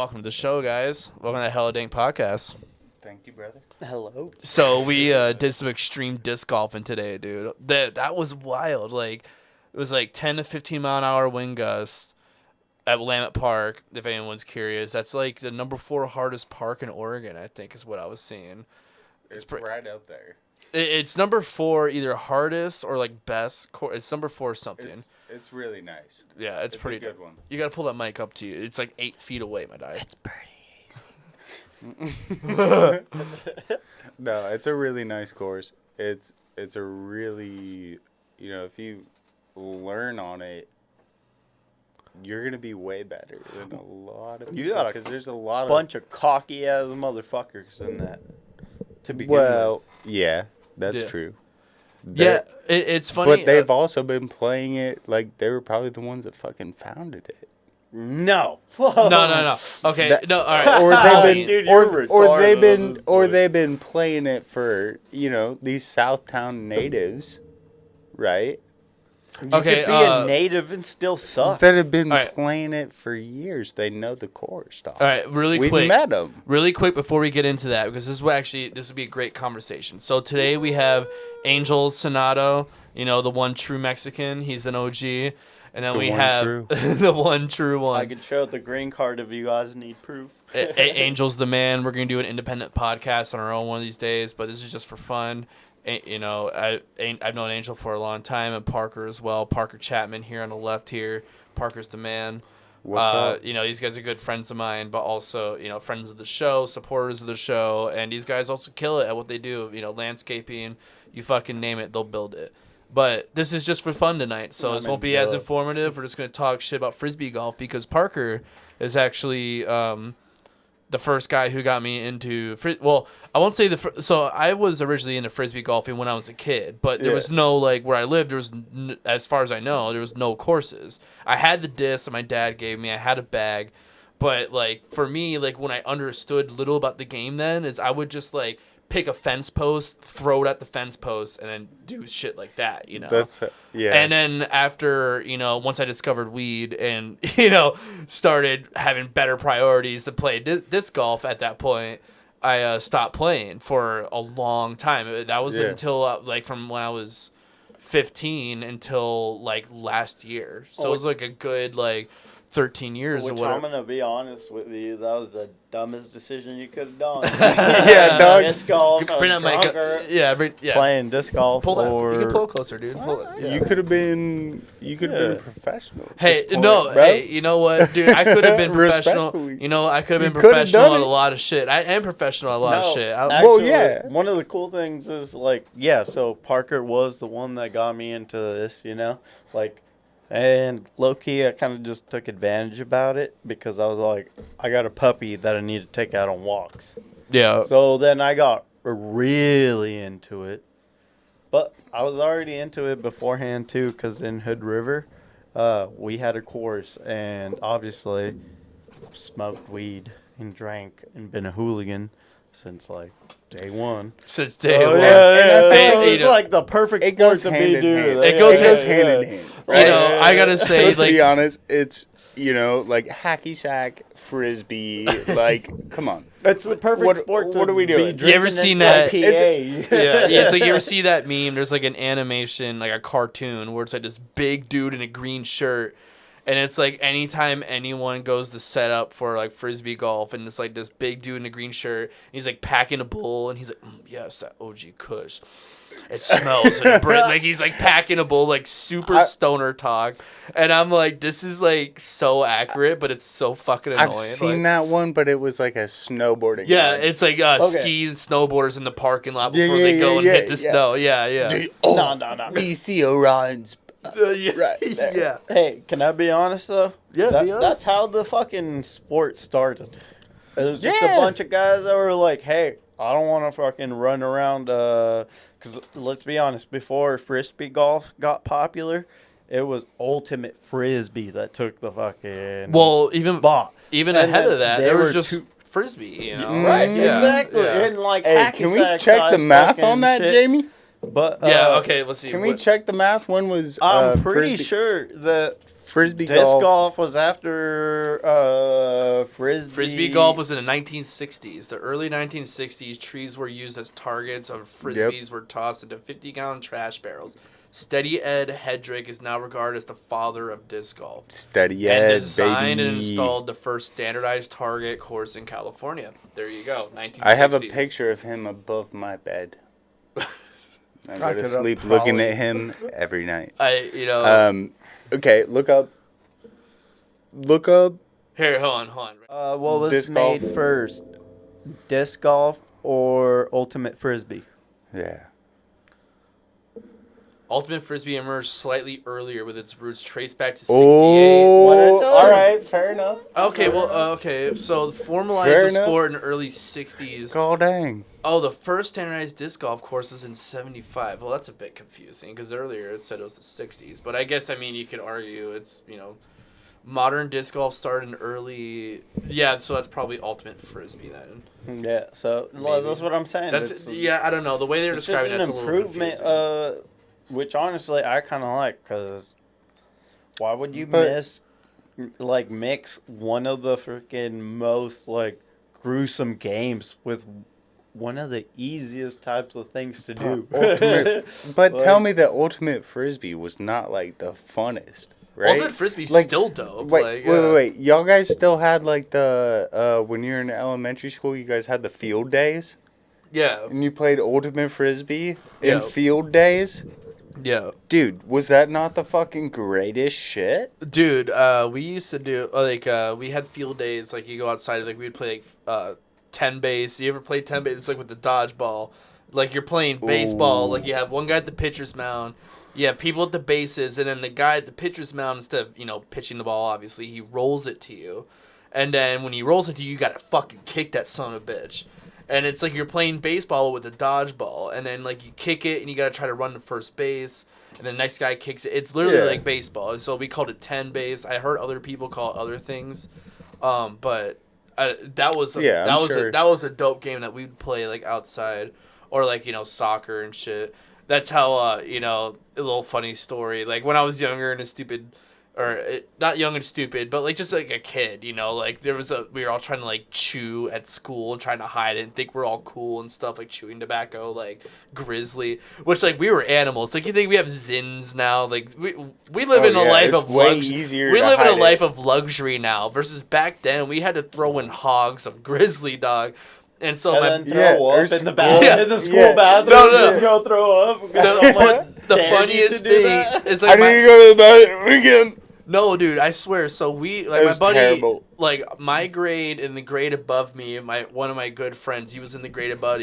welcome to the show, guys. Welcome to the Hella Dank podcast. Thank you, brother. Hello. So we did some extreme disc golfing today, dude. That was wild. Like, it was like 10 to 15 mile an hour wind gusts at Willamette Park. If anyone's curious, that's like the number 4 hardest park in Oregon, I think, is what I was seeing. It's right up there. It's number 4, either hardest or like best. It's number 4 something. It's really nice. Yeah, it's pretty a good one. You gotta pull that mic up to you. It's like 8 feet away, my guy. It's pretty No, it's a really nice course. It's a really, if you learn on it, you're gonna be way better than a lot of people. You got because there's a lot bunch of cocky ass motherfuckers in that. To begin Well, yeah, that's Yeah. true. Yeah, it's funny. But they've also been playing it like they were probably the ones that fucking founded it. No. No. Okay, no. All right. Or they've been, Dude, you're retarded they've been playing it for these Southtown natives, right? You Okay, could be a native and still suck. That have been All right. playing it for years. They know the course, dog. All right, really We've quick. met them. Really quick before we get into that, because this would be a great conversation. So today we have Angel Sonato, the one true Mexican. He's an OG. And then we have the one true one. I can show the green card if you guys need proof. Angel's the man. We're going to do an independent podcast on our own one of these days, but this is just for fun. I've known Angel for a long time, and Parker as well. Parker Chapman here on the left here. Parker's the man. What's up? These guys are good friends of mine, but also, friends of the show, supporters of the show, and these guys also kill it at what they do. Landscaping, you fucking name it, they'll build it. But this is just for fun tonight, so this won't be as informative. We're just going to talk shit about Frisbee golf because Parker is actually the first guy who got me into well, I won't say so I was originally into Frisbee golfing when I was a kid, but there was no, like, where I lived, there was as far as I know, there was no courses. I had the disc that my dad gave me. I had a bag, but, like, for me, like, when I understood little about the game then is I would just, like, pick a fence post, throw it at the fence post, and then do shit like that, That's yeah. And then after, once I discovered weed and, started having better priorities to play disc golf at that point, I stopped playing for a long time. That was until, from when I was 15 until, last year. So it was, a good, 13 years or whatever. I'm going to be honest with you. That was the dumbest decision you could have done. Yeah, dog. Disc golf. Bring that mic up. Playing disc golf. Pull that. You can pull it closer, dude. Pull it. Yeah. You could have been a professional. Hey, no. Hey, you know what, dude? I could have been professional. I could have been professional at a lot of shit. I am professional at a lot of shit. Actually, one of the cool things is, so Parker was the one that got me into this, and low-key, I kind of just took advantage about it because I was like, I got a puppy that I need to take out on walks. Yeah. So then I got really into it. But I was already into it beforehand, too, because in Hood River, we had a course and obviously smoked weed and drank and been a hooligan since, day one. Since day one. Yeah. It's the perfect sport to be doing. It goes hand in hand. Right? I gotta say, let's be honest, it's hacky sack, Frisbee, come on. It's the perfect sport to what are we doing? You ever seen that? IPA. It's you ever see that meme? There's an animation, a cartoon, where it's this big dude in a green shirt. And it's anytime anyone goes to set up for Frisbee golf, and it's this big dude in a green shirt, and he's packing a bowl, and he's yes, that OG Kush. It smells he's packing a bowl, super stoner talk. And I'm this is so accurate, but it's so fucking annoying. I've seen that one, but it was a snowboarding. Yeah, one. It's ski and snowboarders in the parking lot before they go and hit the snow. Yeah. No. BC Orion's. Right. Yeah. Hey, can I be honest though? Yeah, be honest. That's how the fucking sport started. It was just a bunch of guys that were like, "Hey, I don't want to fucking run around." Because let's be honest, before Frisbee golf got popular, it was Ultimate Frisbee that took the fucking spot. Even ahead of that, there was just Frisbee. Right? Yeah. Exactly. Yeah. And hey, can we check the math on that, shit. Jamie? But okay, let's see. Can we check the math? When was I'm pretty Frisbee? sure that Frisbee Disc golf. golf was after Frisbee. Frisbee golf was in the 1960s. The early 1960s, trees were used as targets of frisbees were tossed into 50-gallon trash barrels. Steady Ed Hedrick is now regarded as the father of disc golf. Steady And Ed, designed baby. and installed the first standardized target course in California. There you go, 1960s. I have a picture of him above my bed. I go to sleep looking at him every night. Okay, look up. Here, hold on. What was Disc made golf. first? Disc golf or ultimate frisbee? Yeah. Ultimate Frisbee emerged slightly earlier with its roots traced back to 68. Oh, all right, fair enough. Okay, so formalized Fair the enough. sport in the early 60s. God dang. Oh, the first standardized disc golf course was in 75. Well, that's a bit confusing because earlier it said it was the 60s. But I guess, you could argue it's, modern disc golf started in early... Yeah, so that's probably Ultimate Frisbee then. Yeah, so that's what I'm saying. I don't know. The way they're It's describing an it's a little improvement, confusing. which honestly I kind of like, because why would you mix one of the freaking most, gruesome games with one of the easiest types of things to do? But tell me that Ultimate Frisbee was not, the funnest, right? Ultimate Frisbee's still dope. Wait. Y'all guys still had, the, when you were in elementary school, you guys had the field days? Yeah. And you played Ultimate Frisbee in field days? Yeah. Dude, was that not the fucking greatest shit? Dude, we used to do, we had field days, you go outside, we'd play, 10 base. You ever play 10 base? It's with the dodgeball. You're playing baseball. Ooh. You have one guy at the pitcher's mound. You have people at the bases, and then the guy at the pitcher's mound, instead of, pitching the ball, obviously, he rolls it to you. And then when he rolls it to you, you gotta fucking kick that son of a bitch. And it's you're playing baseball with a dodgeball, and then you kick it, and you gotta try to run to first base, and the next guy kicks it. It's literally like baseball. And so we called it 10 base. I heard other people call it other things, but that was a dope game that we'd play outside, or soccer and shit. That's how a little funny story. When I was younger and a stupid. Or not young and stupid, but just a kid, we were all trying to chew at school and trying to hide it and think we're all cool and stuff, chewing tobacco, grizzly, which we were animals. You think we have zins now? We live in a life of luxury. We live in a life of luxury now versus back then we had to throw in hogs of grizzly dog. And so then throw up in the bathroom, in the school bathroom. No. Just go throw up. The funniest thing is I need to go to the bathroom again. No, dude, I swear. So my buddy, terrible. My grade and the grade above me, one of my good friends, he was in the grade above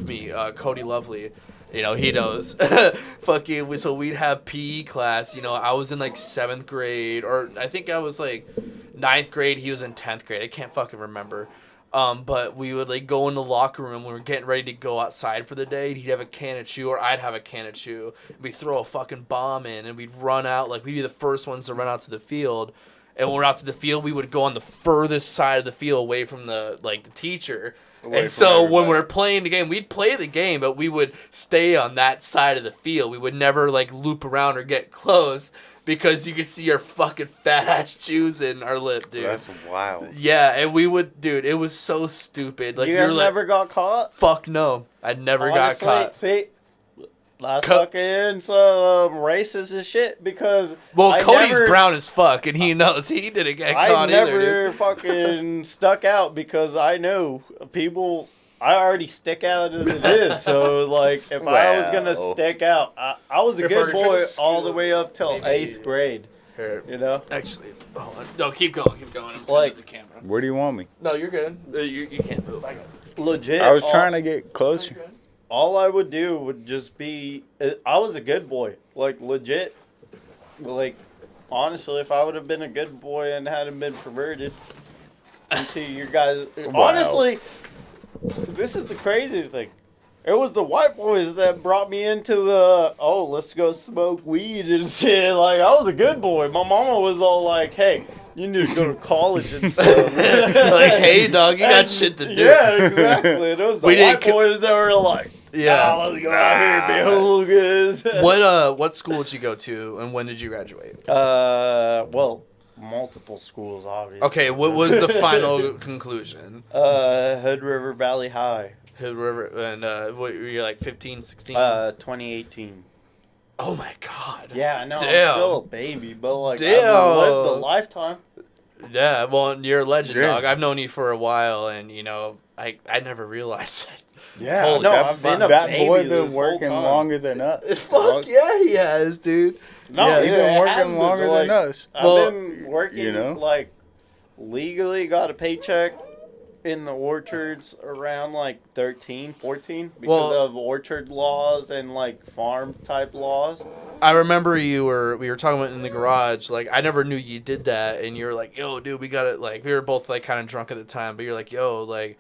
me, Cody Lovely. He knows. So we'd have PE class. I was in 7th grade, or I think I was 9th grade. He was in 10th grade. I can't fucking remember. But we would go in the locker room when we were getting ready to go outside for the day. He'd have a can of chew, or I'd have a can of chew. We'd throw a fucking bomb in, and we'd run out. We'd be the first ones to run out to the field. And when we're out to the field, we would go on the furthest side of the field, away from the teacher. And so when we're playing the game, we'd play the game, but we would stay on that side of the field. We would never loop around or get close. Because you could see our fucking fat ass chews in our lip, dude. That's wild. Yeah, and we would, dude. It was so stupid. You guys never got caught? Fuck no, I never got caught. See, that's fucking some racist as shit. Because Cody's brown as fuck, and he knows he didn't get caught either. I never fucking stuck out because I know people. I already stick out as it is, so if I was gonna stick out, I was a good boy all the way up till 8th grade. Here. Actually, hold on. No, keep going. I'm just gonna move the camera. Where do you want me? No, you're good. You can't move. I got it. Legit. I was trying to get closer. All I would do would just be, I was a good boy, legit. Honestly, if I would have been a good boy and hadn't been perverted into your guys, honestly. This is the crazy thing. It was the white boys that brought me into let's go smoke weed and shit. I was a good boy. My mama was all hey, you need to go to college and stuff. Hey, dog, you got shit to do. Yeah, exactly. And it was the white boys that were Yeah. let's go out here and be hooligan. What school did you go to, and when did you graduate? Well, multiple schools, obviously. Okay, what was the final conclusion? Hood River Valley High. Hood River, and what, were you like 15, 16? 2018. Oh my god. Yeah, I know. I'm Damn. still a baby, but like Damn. I've lived a lifetime. Yeah, well, you're a legend, Yeah. dog. I've known you for a while, and I never realized it. Yeah, Holy no, that I've been a That baby boy this been whole working time. longer than us. Fuck yeah, he has, dude. No, Yeah, He it been has working been, longer like, than us. Well, I've been working, you know? like, legally got a paycheck in the orchards around, like, 13, 14 because Well- of orchard laws and, like, farm-type laws. I remember we were talking about it in the garage. Like, I never knew you did that, and you were like, "Yo, dude, we got it." Like, we were both like kind of drunk at the time, but you're like, "Yo, like,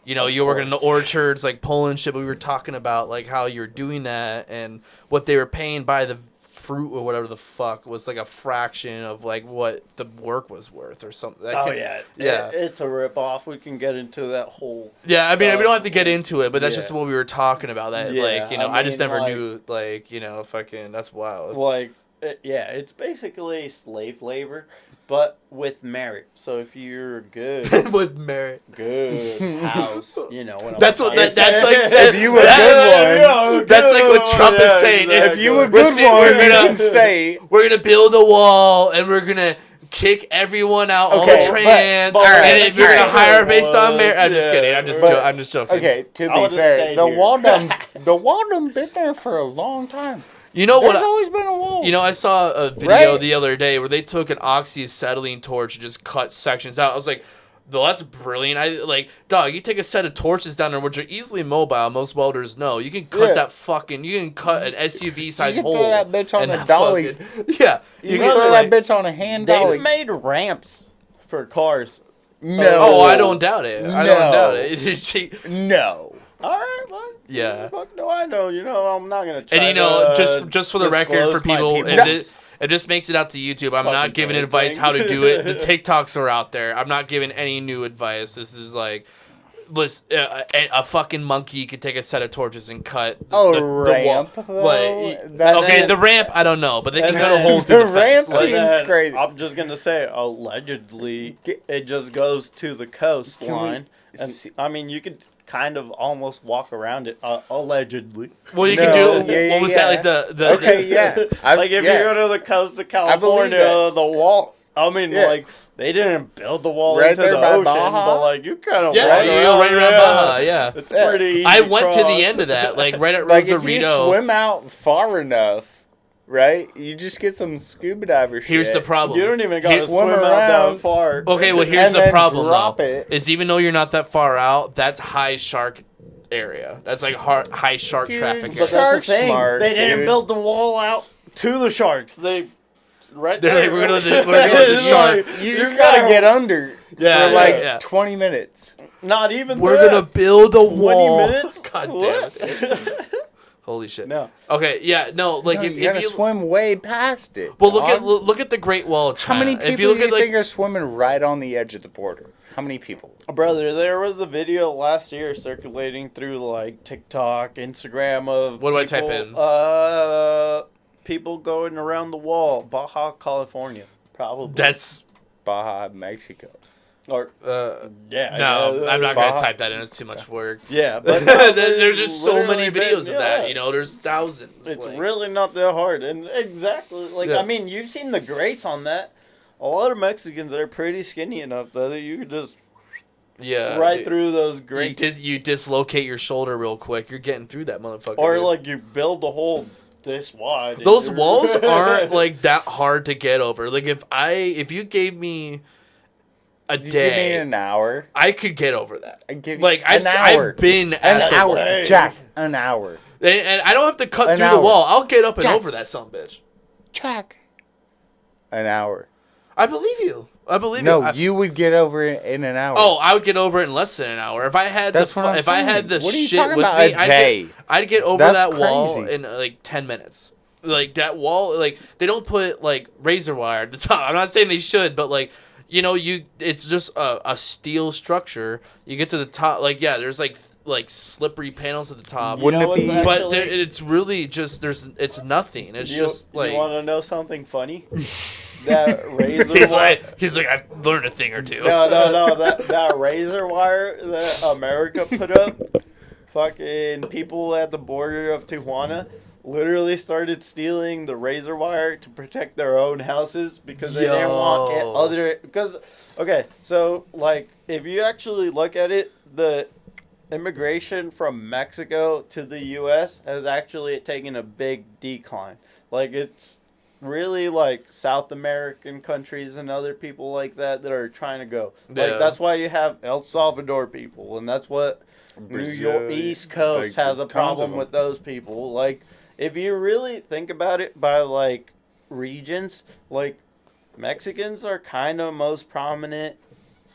you know, you were working in the orchards, like pulling shit." But we were talking about like how you're doing that and what they were paying by the fruit or whatever the fuck was like a fraction of like what the work was worth or something. Oh, yeah. yeah. It's a ripoff. We can get into that whole... Yeah, I mean, we stuff. don't have to get into it, but that's Yeah. just what we were talking about. That, Yeah, like, you know, I I just mean, never like- knew, like, you know, fucking, that's wild. Like, yeah, it's basically slave labor, but with merit. So if you're good, With merit. good house, you know what I'm That's what trying to that's say. like. If you a good one, That's like what Trump is saying. if you a We're good see- we're one, you gonna- can stay. We're gonna build a wall and we're gonna kick everyone out, all Okay, the trans, but- and if you're gonna alright. hire based on merit, I'm just Yeah, kidding. I'm just but- I'm just joking. Okay, to I be would've fair, stayed the here. wall done been there for a long time. You know what? There's always been a wall. You know, I saw a video Right? the other day where they took an oxyacetylene torch and just cut sections out. I was like, "Though that's brilliant." I like, dog. You take a set of torches down there, which are easily mobile. Most welders know. You can cut Yeah. that fucking. You can cut an SUV size You can hole. throw that bitch on and a that dolly. fucking- yeah, you can can throw like- that bitch on a hand They've dolly. made ramps for cars. No. Oh, I don't doubt it. I don't No. doubt it. She- No. All right, well, Yeah. who the fuck do I know? You know, I'm not gonna try And you know, to, just for the record, disclose for my people, people. it just makes it out to YouTube. I'm Fucking not giving doing advice how to things. do it. The TikToks are out there. I'm not giving any new advice. This is like, listen, a fucking monkey could take a set of torches and cut A the ramp, wall. though? Like, That- okay, that- the ramp, I don't know, but they can and cut a then- hole through the The ramp fence. Like, seems crazy. I'm just gonna say, allegedly, it just goes to the coastline, and see- I mean, you could kind of almost walk around it, allegedly. well, you No, can do. yeah, what was yeah, that like the? Okay, yeah. Like if you go to the coast of California, that. the wall. I mean, Yeah. like they didn't build the wall Right into there the by ocean, Baja? but like you kind of Yeah, walk you around, go right around Baja. Yeah. It's Yeah. pretty. Easy I went to the cross. end of that, like right at Like if you Rosarito. swim out far enough, right? You just get some scuba diver shit. Here's the problem. You don't even gotta Hit- swim swim out around. that far. Okay, well here's And the then problem drop though. it. Is even though you're not that far out, that's high shark area. That's like high shark Dude, traffic But area. that's the thing. Smart, they didn't dude. build the wall out to the sharks. They right They're there. like, we're gonna let the It's shark- like, You just gotta get under Yeah, for like yeah. 20 minutes. Not even. We're that. gonna build a wall. minutes? God damn What? it. Holy shit. No. Okay, yeah, no, like No, if you gotta you swim way past it. well look at dog. look at the Great Wall of How China. many people if you look do you at like think are swimming right on the edge of the border? How many people? Brother, there was a video last year circulating through like TikTok, Instagram of What do I type in? People going around the wall, Baja, California, probably. that's Baja, Mexico. or yeah. no, I'm not gonna Baja. type that in. It's too much work. Yeah, but There's just so many literally videos been- of that. yeah. You know, there's thousands. It's like- really not that hard, and exactly like Yeah. I mean, you've seen the grates on that. A lot of Mexicans are pretty skinny enough that you could just yeah, right dude. through those You, grates, you dislocate your shoulder real quick. You're getting through that motherfucker. or dude. like you build the hole this wide. and Those you're- walls aren't like that hard to get over. Like if you gave me a You give me day, an hour. I could get over that. I give you Like an hour. I've been An at the hour, day. Jack. An hour. and I don't have to cut An through hour. the wall. I'll get up and Jack. over that son of a bitch. Jack. An hour. I believe you. I believe No, you. you would get over it in an hour. Oh, I would get over it in less than an hour. If I had That's what I'm if I had saying. the What are you shit talking with about, me, a day? I'd get over That's that wall crazy. in like 10 minutes. Like that wall, like they don't put like razor wire at the top. I'm not saying they should, but like it's just a steel structure. You get to the top, like yeah, there's like like slippery panels at the top. Wouldn't it be- But it's really just it's nothing. It's just like you want to know something funny? That razor he's like I've learned a thing or two. No. That razor wire that America put up, fucking people at the border of Tijuana literally started stealing the razor wire to protect their own houses because they didn't want it other. Because okay, so like if you actually look at it, the immigration from Mexico to the U.S. has actually taken a big decline. Like it's really like South American countries and other people like that are trying to go. Like that's why you have El Salvador people, and that's what Brazil, New York East Coast like, has a problem with those people. Like if you really think about it by like regions, like Mexicans are kind of most prominent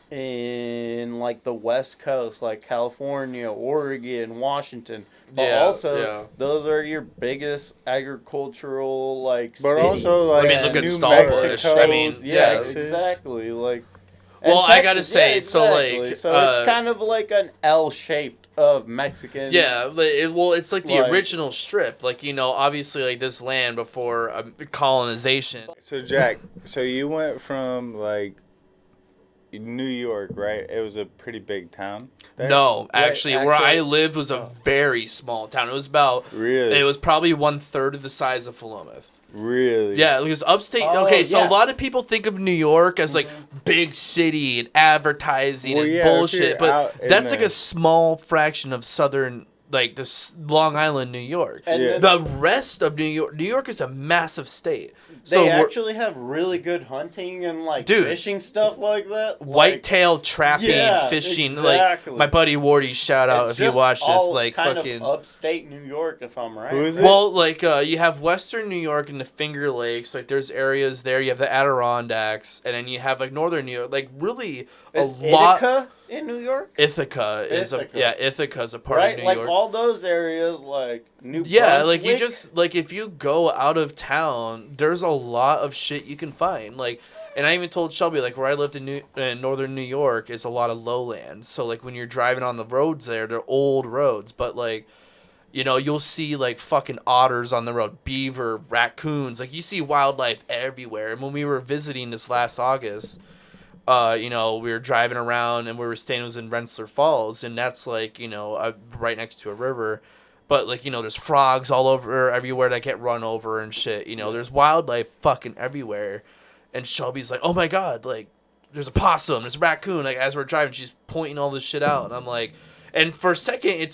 in like the West Coast, like California, Oregon, Washington. But also, those are your biggest agricultural like But cities. also, like, I mean, look at New Starbucks. Mexico, I mean, yeah, Texas. exactly. Like, Well, and I gotta Texas, say, yeah, exactly. So it's kind of like an L shaped of Mexican. Yeah, it's like the Like- original strip. Like, you know, obviously, like this land before colonization. So Jack, so you went from like New York, right? It was a pretty big town. there? No, Right, actually, where I actually- lived was a very small town. It was about, Really? it was probably 1/3 of the size of Philomath. Really? Yeah, because upstate. Oh, Okay, so yeah. a lot of people think of New York as like big city and advertising Well, and yeah, if bullshit, you're but out in that's like the- a small fraction of southern, like this Long Island, New York. And Yeah. then The rest of New York is a massive state. they So we're- actually have really good hunting and like Dude. fishing stuff like that. Like, whitetail trapping, Yeah, fishing, exactly. like my buddy Wardy, shout out it's if you just watch this, all like kind fucking. of upstate New York, if I'm right. Who is it? Well, like you have Western New York and the Finger Lakes, like there's areas there. You have the Adirondacks, and then you have like Northern New York, like really Is a lot. Ithaca in New York? Ithaca is Ithaca. Ithaca's a part Right, of New like York. all those areas, like New Yeah, like you Brunswick. just like if you go out of town, there's a lot of shit you can find. Like, and I even told Shelby like where I lived in Northern New York is a lot of lowlands. So like when you're driving on the roads there, they're old roads, but like, you know, you'll see like fucking otters on the road, beaver, raccoons. Like you see wildlife everywhere. And when we were visiting this last August, you know, we were driving around and we were staying, it was in Rensselaer Falls, and that's like, you know, right next to a river. But like, you know, there's frogs all over everywhere that get run over and shit. You know, there's wildlife fucking everywhere. And Shelby's like, oh my God, like, there's a possum, there's a raccoon. Like, as we're driving, she's pointing all this shit out. And I'm like, and for a second, it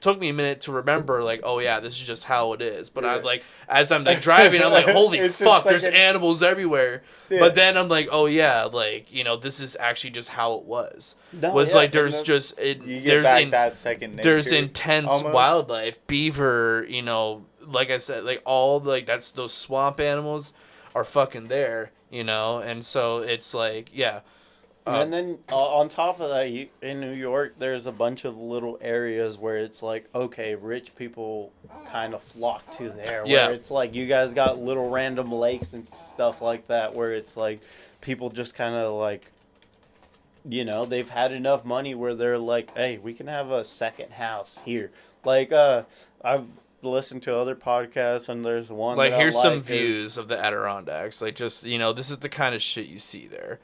took me a minute to remember, like, oh yeah, this is just how it is. But I'm like, as I'm like driving, I'm like, holy It's just fuck, like there's animals everywhere. Yeah. But then I'm like, oh yeah, like, you know, this is actually just how it was. No, Was yeah, like there's and just You get there's back that second nature. there's intense almost. wildlife, beaver, you know, like I said, like all like that's those swamp animals are fucking there, you know, and so it's like, yeah. And then on top of that, in New York, there's a bunch of little areas where it's like, okay, rich people kind of flock to there. Yeah. Where it's like you guys got little random lakes and stuff like that where it's like people just kind of like, you know, they've had enough money where they're like, hey, we can have a second house here. Like, I've listened to other podcasts and there's one Like that I here's some like is- views of the Adirondacks. Like just, you know, this is the kind of shit you see there.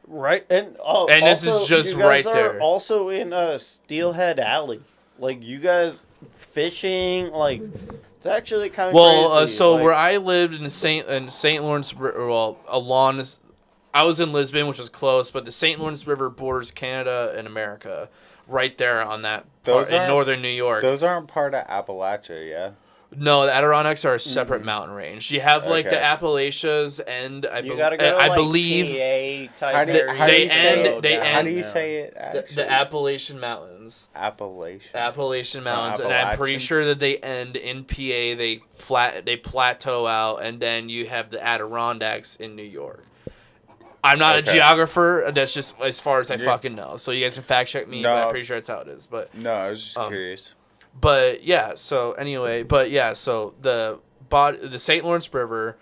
Right, and And this is also, just you guys right are there. Also in Steelhead Alley, like you guys fishing, like it's actually kind of Well, crazy. so like, where I lived in St. Lawrence, well, along this, I was in Lisbon, which was close, but the St. Lawrence River borders Canada and America, right there on that part in aren't- northern New York. Those aren't part of Appalachia, yeah? No, the Adirondacks are a separate mountain range. You have like the Okay. Appalachias, and you gotta go to, I like, believe PA type How do, area how do you they say end- it? they How end- do you say it? Actually? the Appalachian Mountains. Appalachian. Appalachian So Mountains, and I'm pretty Appalachian? sure that they end in PA. They plateau out, and then you have the Adirondacks in New York. I'm not a Okay. geographer. That's just as far as I You're- fucking know. So you guys can fact check me. No. But I'm pretty sure that's how it is. But No, I was just curious. But yeah, so anyway, so the St. Lawrence River,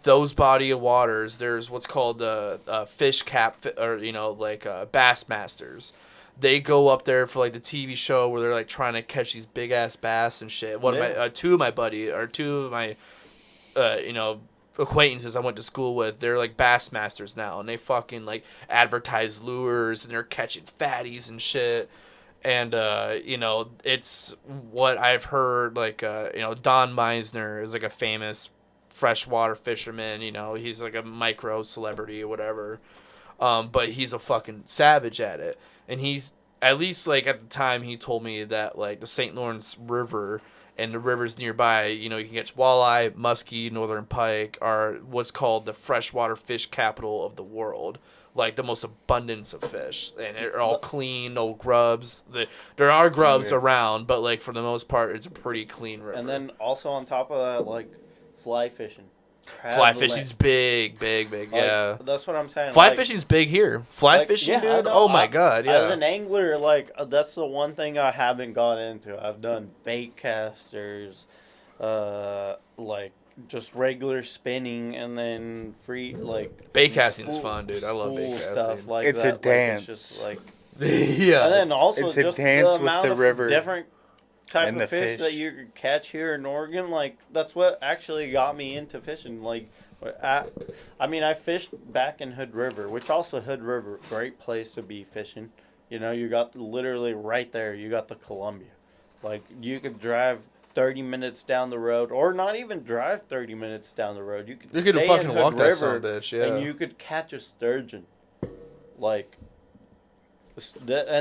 those body of waters, there's what's called the fish cap, or you know, like Bassmasters. they go up there for like the TV show where they're like trying to catch these big ass bass and shit. One of my two of my acquaintances I went to school with, they're like bass masters now, and they fucking like advertise lures and they're catching fatties and shit. And it's what I've heard, like Don Meisner is like a famous freshwater fisherman. He's like a micro celebrity or whatever, but he's a fucking savage at it. And he's, at least like at the time, he told me that like the St. Lawrence River and the rivers nearby, you can catch walleye, muskie, northern pike, are what's called the freshwater fish capital of the world. Like the most abundance of fish, and they're all clean, no grubs. There are grubs around, but like for the most part, it's a pretty clean river. And then also on top of that, like fly fishing. Fly fishing's big, yeah. That's what I'm saying. Fly fishing's big here. Fly fishing, dude. Oh my god, yeah. As an angler, that's the one thing I haven't got into. I've done bait casters, just regular spinning, and then free bait casting's fun, dude. I love bait casting. Stuff like it's that. A dance. It's just yeah. And then also it's just a dance the amount with the of river different type and of the fish that you could catch here in Oregon. That's what actually got me into fishing. I fished back in Hood River, which also Hood River, great place to be fishing. You got literally right there, you got the Columbia. You could drive 30 minutes down the road, or not even drive 30 minutes down the road. You could stay fucking in Hood walk River, that son of a bitch, yeah. and you could catch a sturgeon. And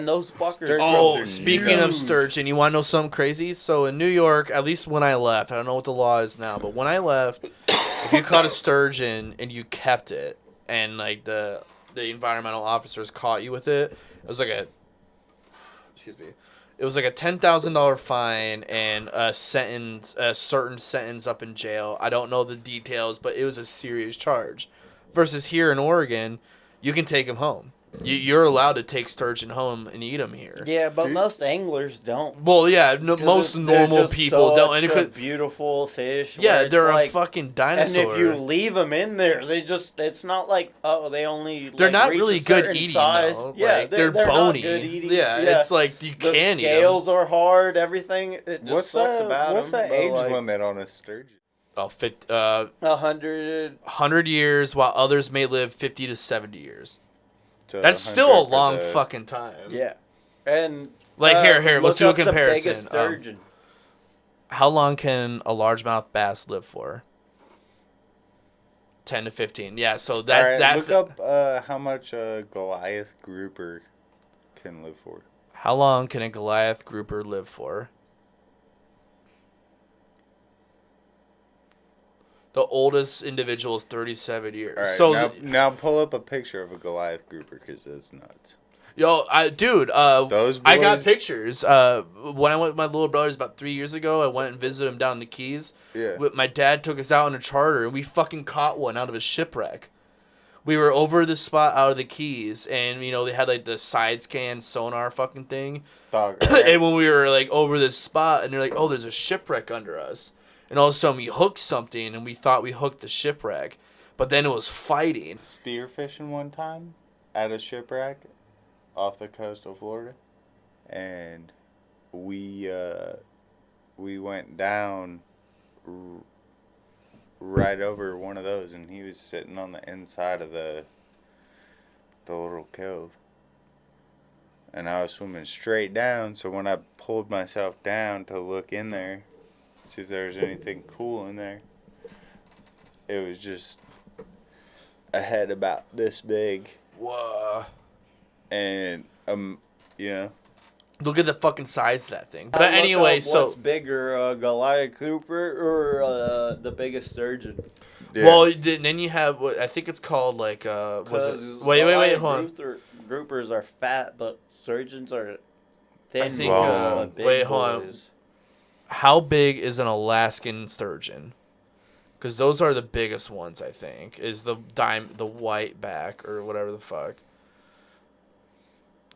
those fuckers. Oh, speaking of sturgeon, you want to know something crazy? So in New York, at least when I left, I don't know what the law is now, but when I left, if you caught a sturgeon and you kept it, and the environmental officers caught you with it, it was like a $10,000 fine and a certain sentence up in jail. I don't know the details, but it was a serious charge. Versus here in Oregon, you can take them home. You're allowed to take sturgeon home and eat them here. Yeah, but most anglers don't. Well, yeah, most normal people don't. And It's a beautiful fish. Yeah, they're a fucking dinosaur. And if you leave them in there, it's not like, they only they're not reach really a good certain eating, size. though. Yeah, they're not bony. good eating. Yeah, it's like you the can eat them. scales are hard, everything. It just sucks about what's them. the age limit on a sturgeon? 100 years, while others may live 50 to 70 years. So That's still a long fucking time. Yeah. And here, let's do a the comparison. biggest sturgeon. How long can a largemouth bass live for? 10 to 15. Yeah, so look up how much a Goliath grouper can live for. How long can a Goliath grouper live for? The oldest individual is 37 years. All right, so now pull up a picture of a Goliath grouper because it's nuts. Yo, I got pictures. When I went with my little brothers about 3 years ago, I went and visited him down in the Keys. Yeah. My dad took us out on a charter, and we fucking caught one out of a shipwreck. We were over the spot out of the Keys, and they had the side scan sonar fucking thing. Dog, And when we were over this spot, and they're like, "Oh, there's a shipwreck under us." And all of a sudden, we hooked something, and we thought we hooked the shipwreck. But then it was fighting. Spearfishing one time at a shipwreck off the coast of Florida. And we went down right over one of those, and he was sitting on the inside of the little cove. And I was swimming straight down, so when I pulled myself down to look in there, see if there was anything cool in there, it was just a head about this big. Whoa. And look at the fucking size of that thing. But anyway, what's bigger, Goliath Cooper or the biggest sturgeon? Yeah. Well, then you have what I think it's called wait, hold on. Groupers are fat, but sturgeons are thin. I think wait, hold on. How big is an Alaskan sturgeon? Because those are the biggest ones, I think. Is the white back or whatever the fuck.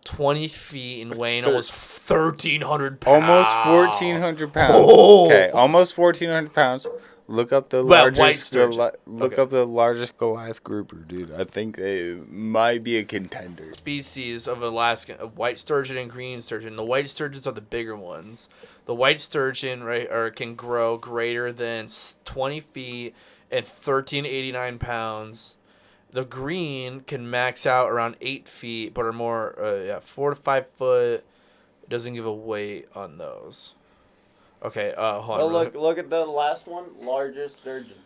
20 feet and weighing almost 1,300 pounds. Almost 1,400 pounds. Oh. Okay, almost 1,400 pounds. Look up the Well, white largest. sturgeon. Look Okay. up the largest Goliath grouper, dude. I think they might be a contender. Species of Alaskan, of white sturgeon and green sturgeon. The white sturgeons are the bigger ones. The white sturgeon, right, can grow greater than 20 feet and 1,389 pounds. The green can max out around 8 feet, but are more 4 to 5 foot. It doesn't give a weight on those. Okay, hold Oh, on. look at the last one. Largest sturgeon.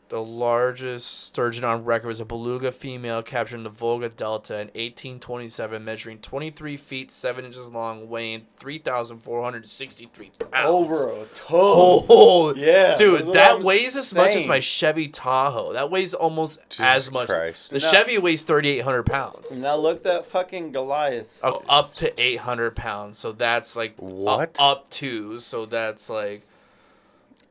The largest sturgeon on record was a beluga female captured in the Volga Delta in 1827, measuring 23 feet 7 inches long, weighing 3,463 pounds. Over a ton. Oh, Yeah, that's dude, what that I'm weighs as much as saying. my Chevy Tahoe. That weighs almost Jesus as much. Christ. The No. Chevy weighs 3,800 pounds. Now look that fucking Goliath. Oh, up to 800 pounds. So that's like What? Up to. So that's like.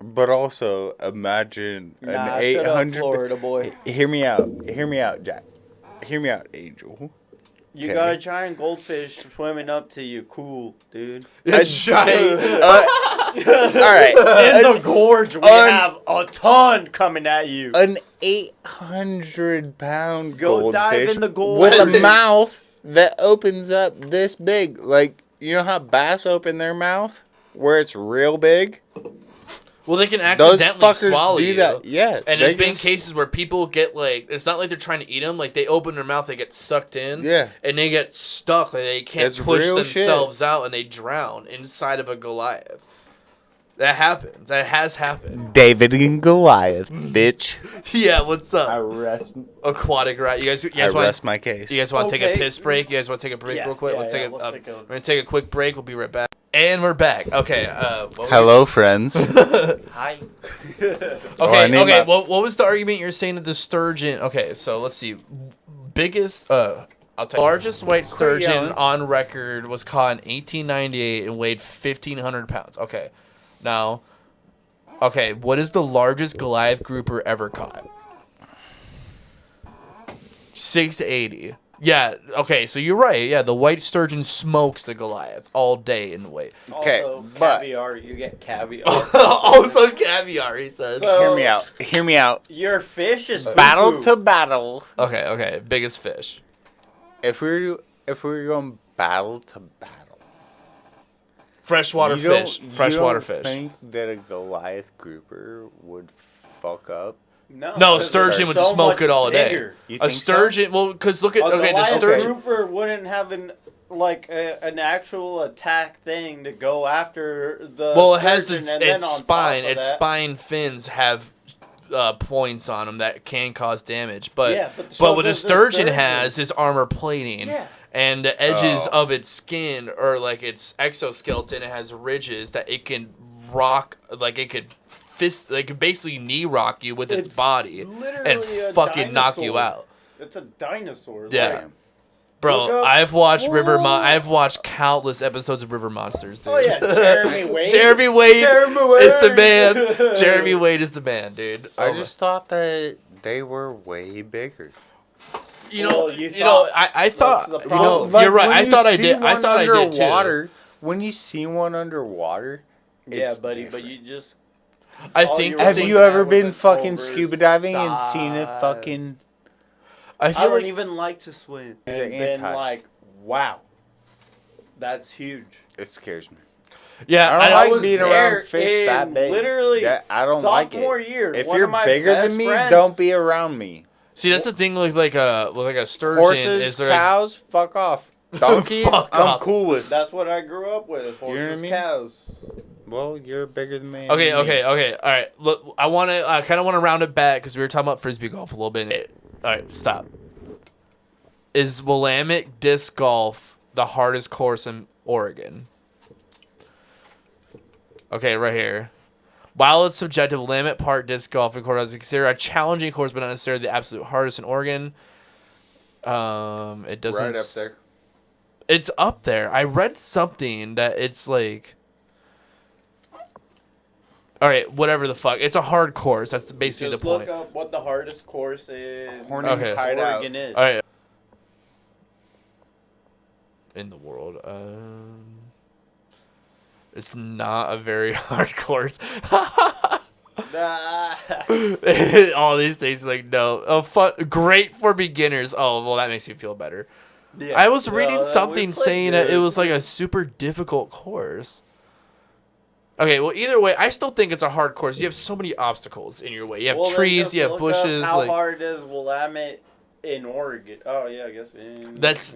But also, imagine Nah, an shut up, 800. Florida boy. Hear me out, Jack. Hear me out, Angel. You Okay. got a giant goldfish swimming up to you. Cool, dude. A giant. All right. In the gorge, we have a ton coming at you. An 800-pound Go dive goldfish in the gold. with a mouth that opens up this big. Like, you know how bass open their mouth? Where it's real big? Well, they can Those accidentally fuckers swallow do you. that. Yeah. And they there's been can cases where people get like, it's not like they're trying to eat them. Like they open their mouth, they get sucked in. Yeah. And they get stuck. Like they can't That's push real themselves out, and they drown inside of a Goliath. That happens. That has happened. David and Goliath, bitch. Yeah. What's up? rest. Aquatic rat. You guys I want? rest my case. You guys want to take a Okay. piss break? You guys want to take a break Yeah, real quick? yeah, Let's yeah, take a. let's take a- We're gonna take a quick break. We'll be right back. And we're back. Okay. What were Hello, friends. Hi. Okay, I need okay. my- What was the argument you're saying that the sturgeon? Okay, so let's see. Biggest, I'll tell you. Largest white sturgeon yelling. on record was caught in 1898 and weighed 1,500 pounds. Okay, now, okay, what is the largest Goliath grouper ever caught? 680. Yeah. Okay, so you're right. Yeah, the white sturgeon smokes the Goliath all day in weight. Okay, Also, but- caviar. You get caviar. Also caviar, he says. So- Hear me out. Hear me out. Your fish is Battle foo-foo. to battle. Okay. Biggest fish. If we were going battle to battle, Freshwater fish. Freshwater you don't fish. think that a Goliath grouper would fuck up? No, 'cause sturgeon they're would so smoke much it all day. bigger. You A think so? sturgeon, well, because look at A okay, the Goliath sturgeon. grouper wouldn't have an actual attack thing to go after the. Well, it has sturgeon, its, and then its on top spine. of Its that- spine fins have points on them that can cause damage. But Yeah, but, so what a does the sturgeon sturgeon. has is armor plating. Yeah. And the edges Oh. of its skin, or like its exoskeleton, it has ridges that it can rock, like it could could basically knee rock you with its body literally and a fucking knock you dinosaur. out. It's a dinosaur. Yeah. Like, Bro, Look up- I've watched Whoa. I've watched countless episodes of River Monsters, dude. Oh yeah, Jeremy Wade. Jeremy Wade Jeremy is the Wade. man. Jeremy Wade is the man, dude. I Oh just thought that they were way bigger. you know, Well, you you know, thought- I thought, what's the you know, problem? you're right. when I you thought I see did. I one thought I did too. underwater, when you see one underwater, Yeah, it's buddy, different. but you just. I all think. you I were Have think- you looking ever at was been a fucking cobra's scuba diving and seen a size. fucking? I I feel don't like even like to swim. He's And an been anti. like, wow, that's huge. It scares me. yeah. I don't I like was being there around fish that in big. literally I don't like sophomore it. year. If one you're of my bigger best than me, friends- don't be around me. see that's the thing with like a sturgeon. Horses, is there cows, fuck off. Donkeys, Fuck I'm off. cool with. That's what I grew up with. know what I Horses, mean? cows. Well, you're bigger than me. Okay, all right. Look, I want to, kind of want to round it back because we were talking about frisbee golf a little bit. All right, stop. Is Willamette disc golf the hardest course in Oregon? Okay, right here. While it's subjective, Willamette Park disc golf course is considered a challenging course, but not necessarily the absolute hardest in Oregon. It doesn't. Right up there. It's up there. I read something that it's like. All right, whatever the fuck. It's a hard course. That's basically Just the point. look up what the hardest course in Hornings Okay. hideout. Oregon is. All right. In the world, it's not a very hard course. Nah. All these things, like, no. Oh, fun, great for beginners. Oh, well, that makes me feel better. Yeah. I was No, reading we something played saying that it good. was like a super difficult course. Okay, well, either way, I still think it's a hard course. You have so many obstacles in your way. You have Well, then trees, just you have look bushes. up how like hard is Willamette in Oregon? Oh yeah, I guess.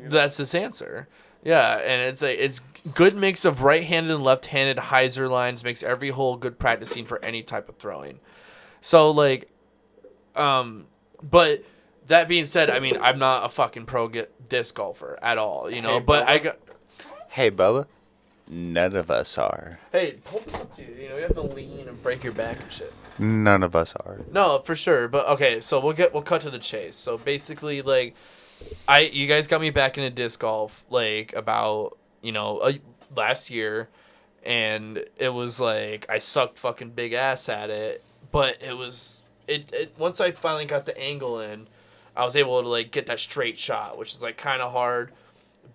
that's his answer. Yeah, and it's good mix of right-handed and left-handed hyzer lines makes every hole good practicing for any type of throwing. So like, but that being said, I mean I'm not a fucking pro disc golfer at all, you know. Hey, but I Bubba. got. Hey, Bubba. None of us are. Hey, hold this up to you. You know, you have to lean and break your back and shit. None of us are. No, for sure. But okay, so we'll cut to the chase. So basically, like, you guys got me back into disc golf like about last year, and it was like I sucked fucking big ass at it. But it once I finally got the angle in, I was able to like get that straight shot, which is like kind of hard,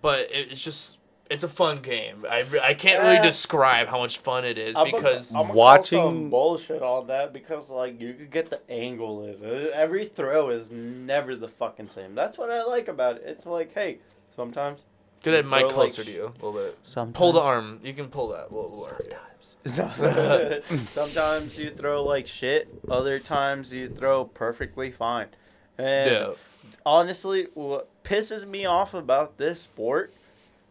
but it's a fun game. I can't really describe how much fun it is because I'm watching- some bullshit on that because like you could get the angle in it. Every throw is never the fucking same. That's what I like about it. It's like, hey, sometimes get that mic throw, closer like, to you a little bit. sometimes Pull the arm. You can pull that. We'll sometimes you throw like shit. Other times you throw perfectly fine. And yeah. honestly, what pisses me off about this sport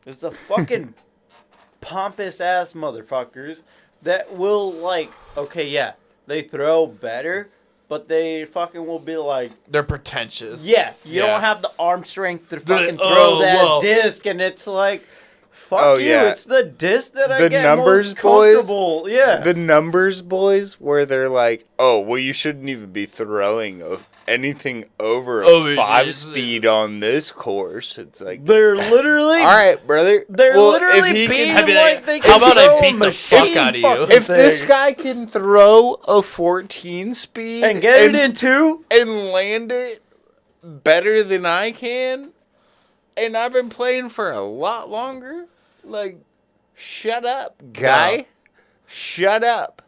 is the fucking pompous ass motherfuckers that will like, okay, yeah, they throw better, but they fucking will be like, They're pretentious. yeah, you Yeah. don't have the arm strength to They're fucking like, throw oh, that whoa. disc, and it's like, fuck Oh, you, yeah. it's the disc that I The get numbers most boys, comfortable. Yeah. The numbers boys, where they're like, oh, well, you shouldn't even be throwing anything over a Oh, it 5 is- speed on this course. It's like, They're literally, all right, brother. they're well, literally if he being can, I'd be like, like, they how can about I throw a beat the fuck machine out of you? fucking if this thing guy can throw a 14 speed and get it in two, and land it better than I can, and I've been playing for a lot longer, like, shut up, guy. No. Shut up.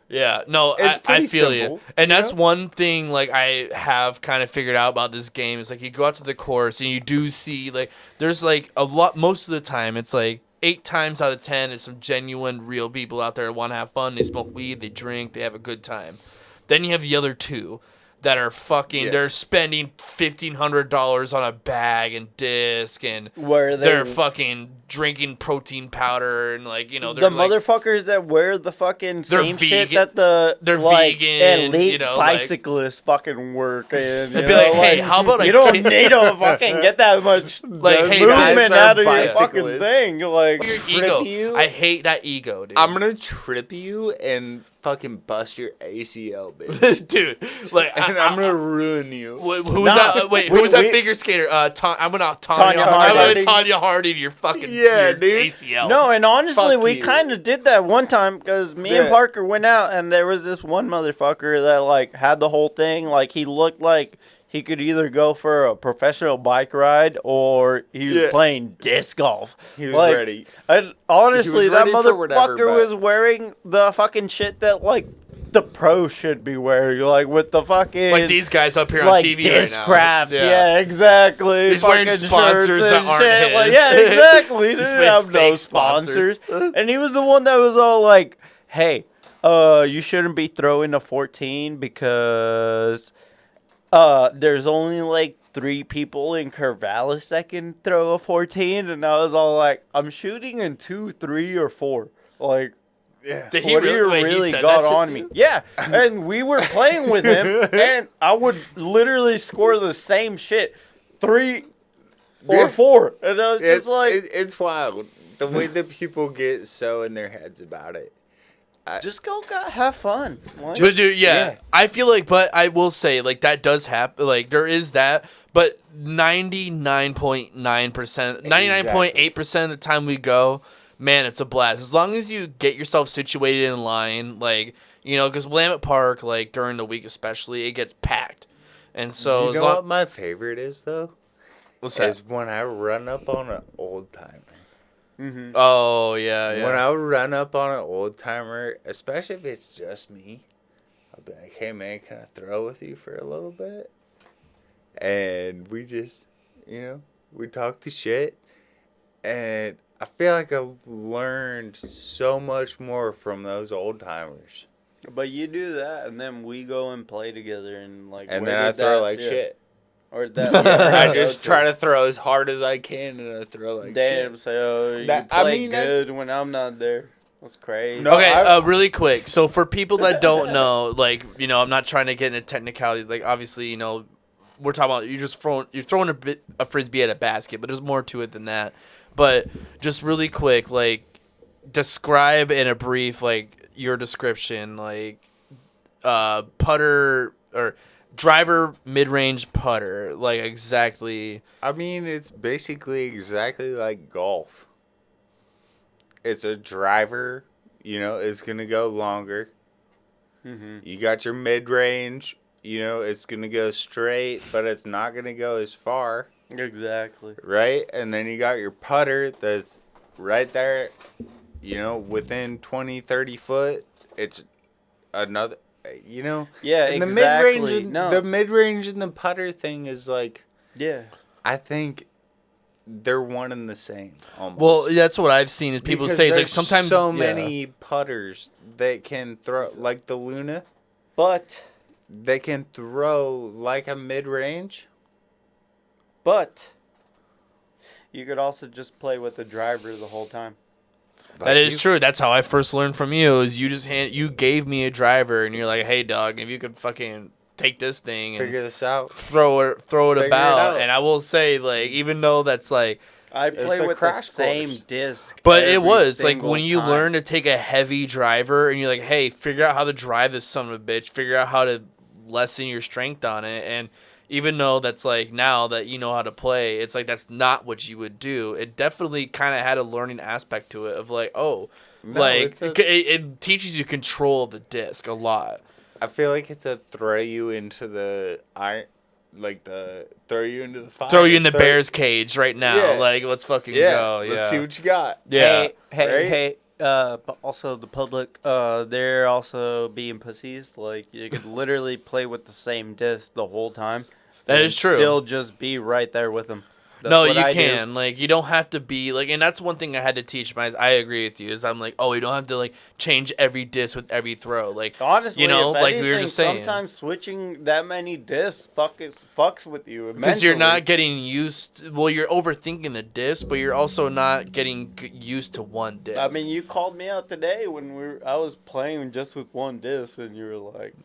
Yeah, no, It's I pretty feel simple, you. And you that's know? one thing, like, I have kind of figured out about this game is, like, you go out to the course and you do see, like, there's, like, a lot, most of the time, it's, like, 8 times out of 10 is some genuine, real people out there that want to have fun. They smoke weed, they drink, they have a good time. Then you have the other 2 that are fucking, they're Yes. spending $1,500 on a bag and disc, and where they're fucking drinking protein powder, and, like, they're, the like, motherfuckers that wear the fucking They're same shit vegan- that the they're like, vegan, elite like- bicyclists fucking work in. They'd be like, hey, how about I you don't kick- need to fucking get that much Like, hey, movement guys are out of your fucking bicyclists. thing. Like, your trip ego. you. I hate that ego, dude. I'm gonna trip you and fucking bust your ACL, bitch. dude. Like, And I'm gonna ruin you. who was Nah. that? Wait, who was that We- figure skater? I'm gonna Tanya I'm gonna Harding. Tanya Harding your fucking Yeah, your dude. ACL. no, and honestly, Fuck we you. kind of did that one time because me and Yeah. Parker went out, and there was this one motherfucker that like had the whole thing. Like, he looked like he could either go for a professional bike ride or he was Yeah. playing disc golf. He was Like, ready. Honestly, He was that ready for whatever, motherfucker but- was wearing the fucking shit that like the pros should be wearing, like with the fucking like these guys up here on like TV right now. Discraft. Yeah, exactly. He's wearing Fucking sponsors shirts that and aren't shit. Like, his. yeah, exactly. He He's didn't wearing have no fake sponsors. sponsors, and he was the one that was all like, "Hey, you shouldn't be throwing a 14 because there's only like 3 people in Corvallis that can throw a 14," and I was all like, "I'm shooting in 2, 3, or 4." Like, Yeah. Did he what really, you wait, he really said got that shit on to me? you? Yeah, and we were playing with him, and I would literally score the same shit, 3 or Yeah. 4, and I was just like, it's wild the way that people get so in their heads about it. just go, have fun. Like, But dude, yeah, yeah. I feel like, but I will say, like, that does happen. Like, there is that, but 99.9%, 99.8% of the time we go, man, it's a blast. As long as you get yourself situated in line, like, because Willamette Park, like, during the week especially, it gets packed. And so, You as know long what my favorite is though? what's that? Is when I run up on an old timer. Oh, yeah, yeah. When I run up on an old timer, especially if it's just me, I'll be like, hey man, can I throw with you for a little bit? And we just, we talk the shit. And I feel like I've learned so much more from those old timers. But you do that, and then we go and play together, and and then I throw shit. Or that. Yeah, I just try to throw as hard as I can, and I throw like damn, shit. so you play good when I'm not there. That's crazy. No, okay, really quick. So for people that don't know, like, I'm not trying to get into technicalities. Like, obviously, we're talking about you're throwing a frisbee at a basket, but there's more to it than that. But just really quick, like, describe in a brief, like, your description, like, putter or driver mid-range putter, like, exactly. I mean, it's basically exactly like golf. It's a driver, it's going to go longer. Mm-hmm. You got your mid-range, it's going to go straight, but it's not going to go as far. Exactly. Right? And then you got your putter that's right there, within 20, 30 foot. It's another, Yeah, and exactly. The mid-range and the putter thing is like, yeah. I think they're one and the same almost. Well, that's what I've seen is people say it's like sometimes so many putters that can throw, like the Luna. But they can throw like a mid-range. But you could also just play with the driver the whole time. That is true. That's how I first learned from you. Is you gave me a driver and you're like, hey dog, if you could fucking take this thing and figure this out, throw it about. And I will say, like, even though that's like, I play with the same disc. But it was like when you learn to take a heavy driver and you're like, hey, figure out how to drive this son of a bitch. Figure out how to lessen your strength on it. And even though that's like now that you know how to play, it's like that's not what you would do. It definitely kind of had a learning aspect to it of like, it teaches you control of the disc a lot. I feel like it's a throw you into the fire. Throw you in the bear's cage right now. Yeah. Like, let's fucking go. Yeah. Let's see what you got. Yeah. Hey. But also the public, they're also being pussies. Like, you could literally play with the same disc the whole time. That is true. Still just be right there with them. No, you can. Like, you don't have to be like, and that's one thing I had to teach. I agree with you. Is I'm like, you don't have to like change every disc with every throw. Like, honestly, like we were just saying, sometimes switching that many discs fucks with you because you're not getting used. Well, you're overthinking the disc, but you're also not getting used to one disc. I mean, you called me out today when I was playing just with one disc, and you were like,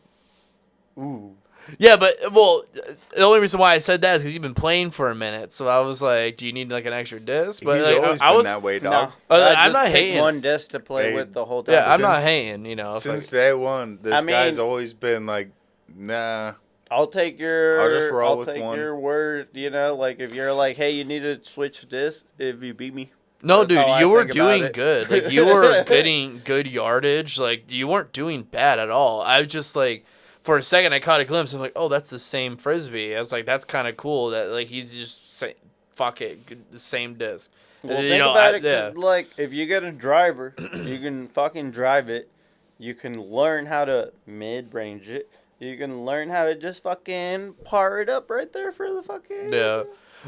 "Ooh." Yeah, but, the only reason why I said that is because you've been playing for a minute. So I was like, do you need, like, an extra disc? But He's always been that way, dog. No, I'm not hating. One disc to play with the whole time. Yeah, I'm not hating, Since day one, this guy's always been like, nah. I'll take your your word, like, if you're like, hey, you need to switch disc if you beat me. No, dude, you were doing good. Like, you were getting good yardage. Like, you weren't doing bad at all. I was just, like... For a second, I caught a glimpse. I'm like, oh, that's the same Frisbee. I was like, that's kind of cool that, like, he's just saying, fuck it, the same disc. Well, think about it, 'cause, like, if you get a driver, you can fucking drive it. You can learn how to mid-range it. You can learn how to just fucking par it up right there for the fucking... Yeah.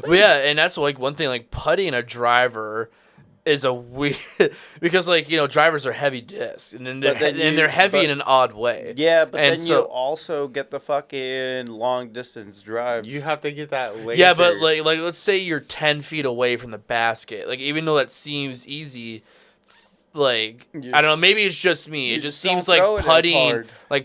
Well, yeah, and that's, like, one thing, like, putting a driver... is a weird because drivers are heavy discs and then they're heavy in an odd way. Yeah, but then you also get the fucking long distance drive. You have to get that laser. Yeah, but like let's say you're 10 feet away from the basket. Like even though that seems easy, like I don't know, maybe it's just me. It just seems like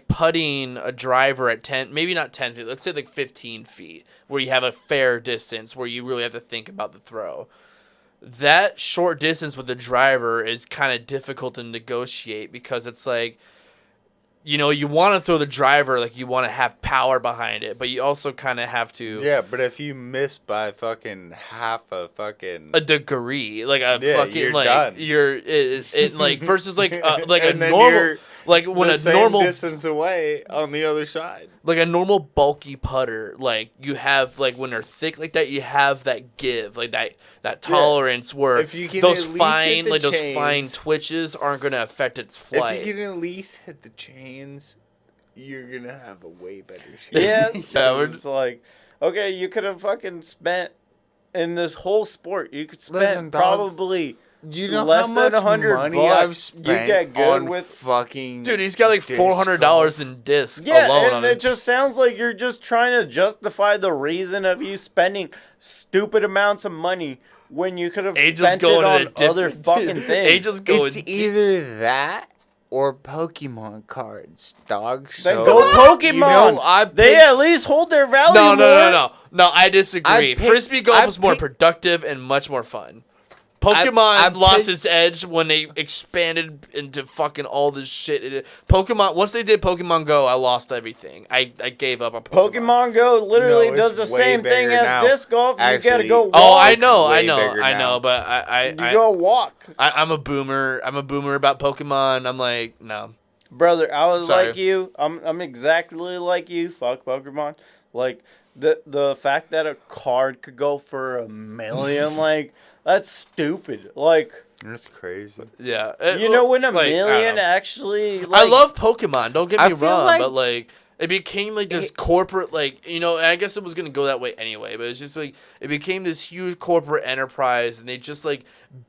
putting a driver at 10, maybe not 10 feet. Let's say like 15 feet, where you have a fair distance where you really have to think about the throw. That short distance with the driver is kind of difficult to negotiate because it's like, you want to throw the driver, like you want to have power behind it, but you also kind of have to. Yeah, but if you miss by fucking half a degree, like a fucking you're like done. You're like versus like a normal. Like when a normal distance away on the other side, like a normal bulky putter, like you have like when they're thick like that, you have that give, like that tolerance where if you can those fine chains, twitches aren't going to affect its flight. If you can at least hit the chains, you're gonna have a way better chance. Yeah, Yeah, it's like, okay, you could have fucking spent in this whole sport. You could spend Listen, dog, probably You know less how than much $100 money I've bucks. You spent get good on with fucking Dude, he's got like disc $400 in disc yeah, alone and on it his. just sounds like you're just trying to justify the reason of you spending stupid amounts of money when you could have Angel's spent it going on in a other different. fucking things. Angel's going. It's either that or Pokemon cards, dog. Then So, go Pokemon. You know, They at least hold their value. No, I disagree. Frisbee golf was more productive and much more fun. Pokemon I lost its edge when they expanded into fucking all this shit. Pokemon, once they did Pokemon Go, I lost everything. I gave up on Pokemon. Pokemon Go literally No, does it's the way same thing bigger as now. disc golf. You gotta Actually, go walk. Oh, I It's know, way bigger I now. know, but You go walk. I'm a boomer. I'm a boomer about Pokemon. I'm like, no. Brother, I was Sorry. like you. I'm exactly like you. Fuck Pokemon. Like the fact that a card could go for $1 million, like that's stupid. Like That's crazy. Yeah. you know when $1 like, I don't million know. actually. I Like, love Pokemon. Don't get I me feel wrong, like- but like it became like this corporate, like and I guess it was gonna go that way anyway. But it's just like it became this huge corporate enterprise, and they just like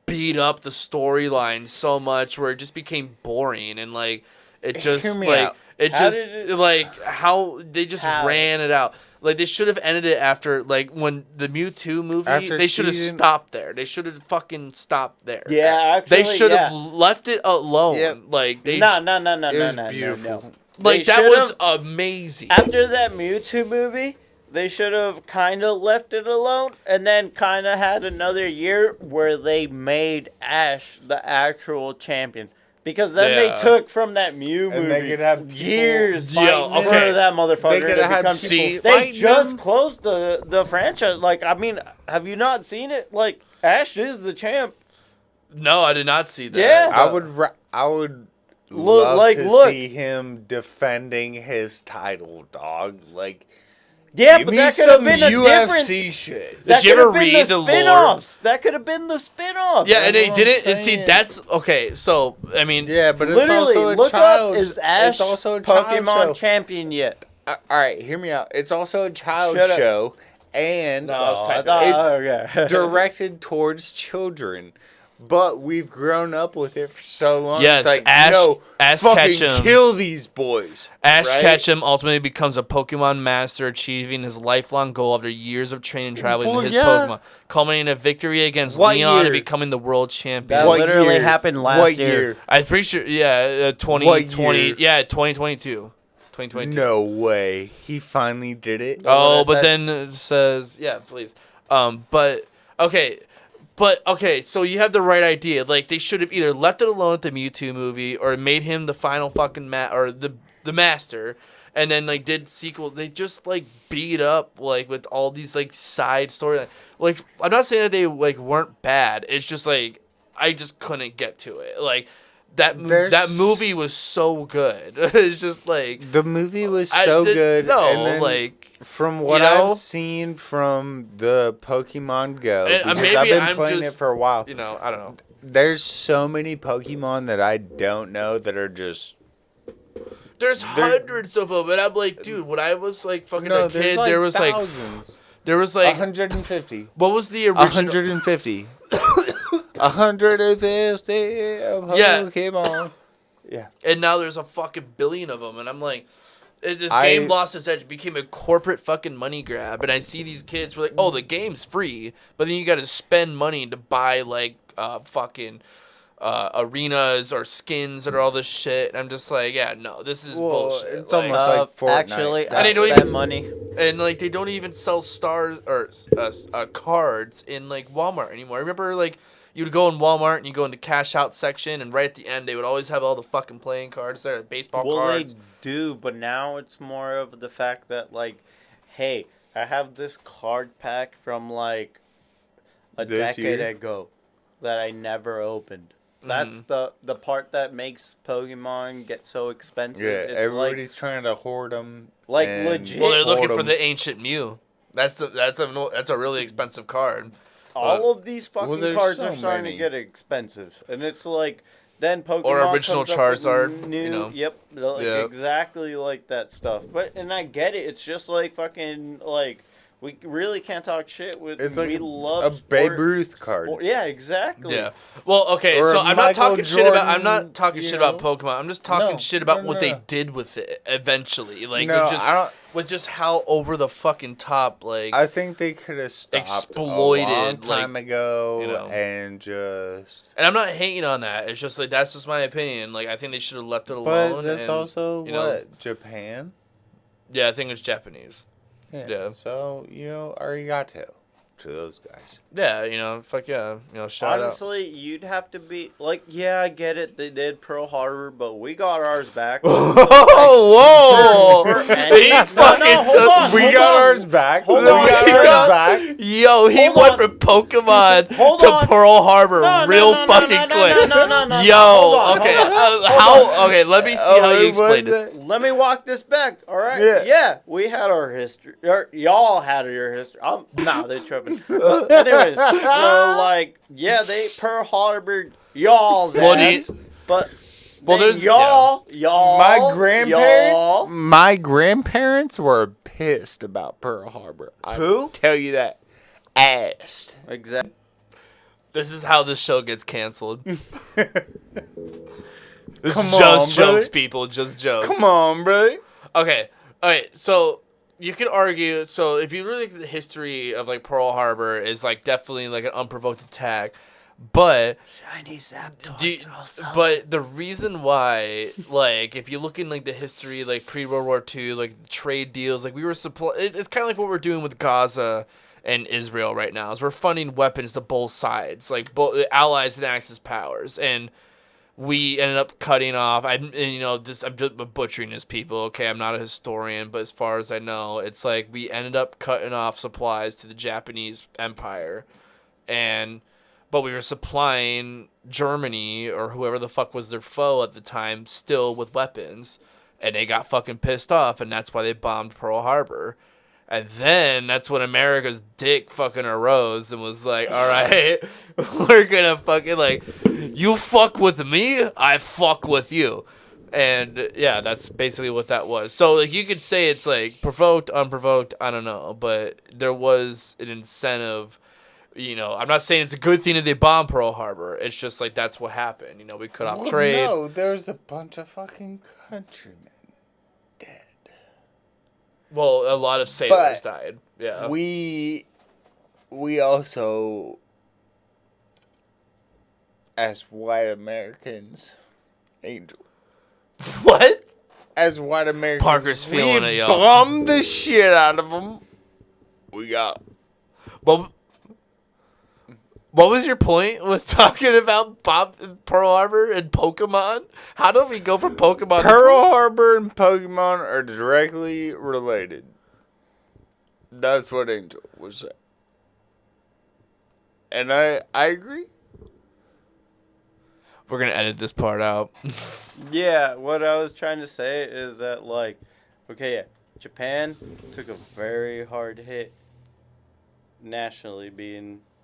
beat up the storyline so much where it just became boring, and like it just Hear me like out. it How just did it- like how they just How? ran it out. Like they should have ended it after like when the Mewtwo movie. After They should have season- stopped there. They should have fucking stopped there. Yeah, actually, They should have yeah. left it alone. Yep. Like they no, sh- no, no, no, It no, was no, beautiful. no. like They that was should've- amazing. After that Mewtwo movie, they should have kind of left it alone and then kind of had another year where they made Ash the actual champion. Because then Yeah. they took from that Mew And movie they could have people years Yo, for okay. that motherfucker They could to have had become people people. They fighting just them. closed the franchise. Like, I mean, have you not seen it? Like, Ash is the champ. No, I did not see that. Yeah. I would Look, love like, to look. see him defending his title, dog. Like, Yeah, give but me that could have some been a different. UFC shit. That Did you could ever have been read the the lore? spin-offs. That could have been the spin-off. Yeah, and That's they what did I'm it. And see, saying. that's okay. So I mean, Yeah, but it's Literally, also a look child. up, is Ash it's also a child Pokemon show. champion yet? All right, hear me out. It's also a child Shut up. show, and No, I was Oh, I typing. thought, It's okay. directed towards children. But we've grown up with it for so long. Yes, it's like, Ash- no, Ash fucking Ketchum. kill these boys. Ash right? Ketchum ultimately becomes a Pokemon master, achieving his lifelong goal after years of training and traveling Well, with his yeah. Pokemon, culminating in a victory against What Leon year? and becoming the world champion. That What literally year? happened last What year. I'm pretty sure, yeah, 2020, year? yeah, 2022. 2022. No way. He finally did it. Oh, what I but said? then it says, yeah, please. But okay, so you have the right idea. Like they should have either left it alone at the Mewtwo movie or made him the final fucking or the master, and then like did sequel. They just like beat up like with all these like side story. Like I'm not saying that they like weren't bad. It's just like I just couldn't get to it. Like that There's- movie was so good. It's just like The movie was so good. No, and then like. from what know? I've seen from the Pokemon Go, And, because maybe I've been I'm playing just- it for a while. You know, I don't know. There's so many Pokemon that I don't know that are just There's hundreds of them, and I'm like, dude, when I was like fucking no. a There's kid, like there was thousands. there was like 150. what was the original? 150. 150 Yeah. Pokemon. Yeah. And now there's a fucking billion of them, and I'm like, this I- game lost its edge, became a corporate fucking money grab, and I see these kids were like, oh, the game's free, but then you got to spend money to buy like fucking arenas or skins and all this shit. And I'm just like, yeah, no, this is Well, bullshit. it's Like, almost like Fortnite. Actually, And I they don't spent even- money. and like they don't even sell stars or cards in like Walmart anymore. I remember like you'd go in Walmart and you go into cash out section, and right at the end they would always have all the fucking playing cards there, baseball Well, cards. they do, but now it's more of the fact that, like, hey, I have this card pack from, like, a This decade year? ago that I never opened. That's Mm-hmm. the part that makes Pokemon get so expensive. Yeah, It's everybody's trying to hoard them. Like, legit. Well, they're looking hoard for 'em. the ancient Mew. That's a really expensive card. all of these fucking there's cards so are starting many. to get expensive. And it's like, then Pokemon Or original comes up with Charizard, new, you know. Yep, like, Yeah. exactly like that stuff. But and I get it. It's just like fucking like we really can't talk shit with. It's like we love a sport, Babe Ruth card. Yeah, exactly. Yeah. Well, okay, Or so a I'm not talking Michael shit about. I'm Jordan, not talking you shit know? about Pokemon. I'm just talking No, shit about no, what no, they no. did with it eventually. Like No, with just I don't. with just how over the fucking top, like I think they could have stopped Exploited, a long time like, ago you know. and just. And I'm not hating on that. It's just like that's just my opinion. Like I think they should have left it But alone. that's and, also you know, Japan. Yeah, I think it's Japanese. Yeah. So arigato to those guys. Yeah, fuck yeah, shout out. Honestly, you'd have to be like, yeah, I get it. They did Pearl Harbor, but we got ours back. Oh, whoa! For any- He no, fucking hold on, We hold got on. ours back. Hold we on, got shut ours up. back. Yo, he Hold went on. from Pokemon Hold to on. Pearl Harbor No, real no, no, fucking no, no, quick. no, Yo, hold on, okay, hold on. how? Okay, let me see how you explain it. Let me walk this back, all right? Yeah. Yeah, we had our history. Y'all had your history. Nah, they tripping. But anyways, so like, yeah, they Pearl Harbor y'all's Well, do ass, but Well, then there's- y'all, My grandparents were pissed about Pearl Harbor. I Who? tell you that. Ass. Exactly. This is how this show gets canceled. This Come is on, just brother. jokes, people. Just jokes. Come on, bro. Okay. All right. So you could argue. So if you really look at the history of like Pearl Harbor, is like definitely like an unprovoked attack, but but the reason why, like, if you look in like the history, like pre World War II, like trade deals, like we were it's kind of like what we're doing with Gaza and Israel right now. Is we're funding weapons to both sides, like both the Allies and Axis powers, and we ended up cutting off. I'm just butchering this, people. Okay, I'm not a historian, but as far as I know, it's like we ended up cutting off supplies to the Japanese Empire, but we were supplying Germany or whoever the fuck was their foe at the time still with weapons, and they got fucking pissed off, and that's why they bombed Pearl Harbor. And then that's when America's dick fucking arose and was like, all right, we're gonna fucking, like, you fuck with me, I fuck with you. And yeah, that's basically what that was. So like you could say it's like provoked, unprovoked, I don't know, but there was an incentive. I'm not saying it's a good thing that they bombed Pearl Harbor. It's just like that's what happened. We cut off trade. No, there's a bunch of fucking countrymen dead. Well, a lot of sailors But died. Yeah. We also, as white Americans, Angel. What? As white Americans, Parker's feeling it, yo. bombed the shit out of them. We got. What was your point with talking about Pearl Harbor and Pokemon? How did we go from Pokemon Pearl Harbor and Pokemon are directly related. That's what Angel was saying. And I agree. We're going to edit this part out. Yeah, what I was trying to say is that, like, okay, yeah, Japan took a very hard hit nationally,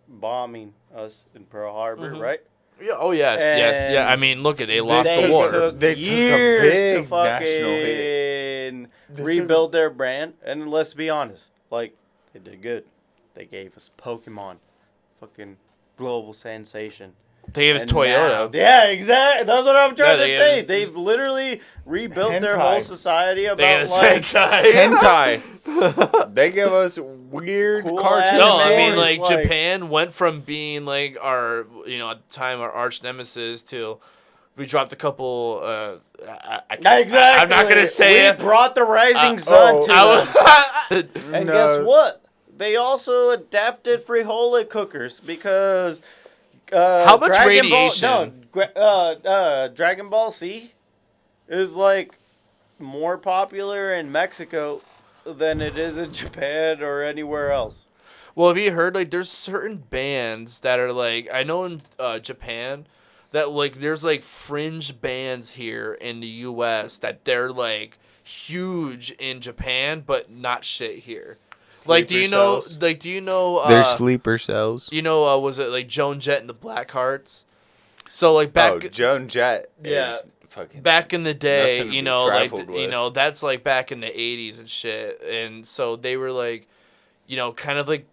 bombing us in Pearl Harbor, right? Yeah. Oh, yes. Yes. Yeah. I mean, look, they lost They the war. took They took a years big to national hit. fucking rebuild their brand. And let's be honest, like, they did good. They gave us Pokemon, fucking global sensation. They gave us And Toyota. now- yeah, exactly. That's what I'm trying Yeah, to they say. gave us- They've literally rebuilt their Hentai. whole society They about, gave us like, hentai. They give us weird Cool cartoon. No, I anime. mean, Like- like, Japan went from being, like, our, at the time, our arch nemesis to... We dropped a couple. exactly. I'm not gonna say we it. brought the rising sun to them. And No. guess what? They also adapted Frijoles cookers because How much Dragon radiation? Dragon Ball Z is like more popular in Mexico than it is in Japan or anywhere else. Well, have you heard, like, there's certain bands that are, like, I know in Japan that, like, there's, like, fringe bands here in the U.S. that they're, like, huge in Japan, but not shit here. Like, do you know, They're sleeper cells. was it, like, Joan Jett and the Blackhearts? So like back Joan Jett Yeah. is fucking back in the day, nothing to you be know, like trifled you with. know, that's like back in the 80s and shit. And so they were like, you know, kind of like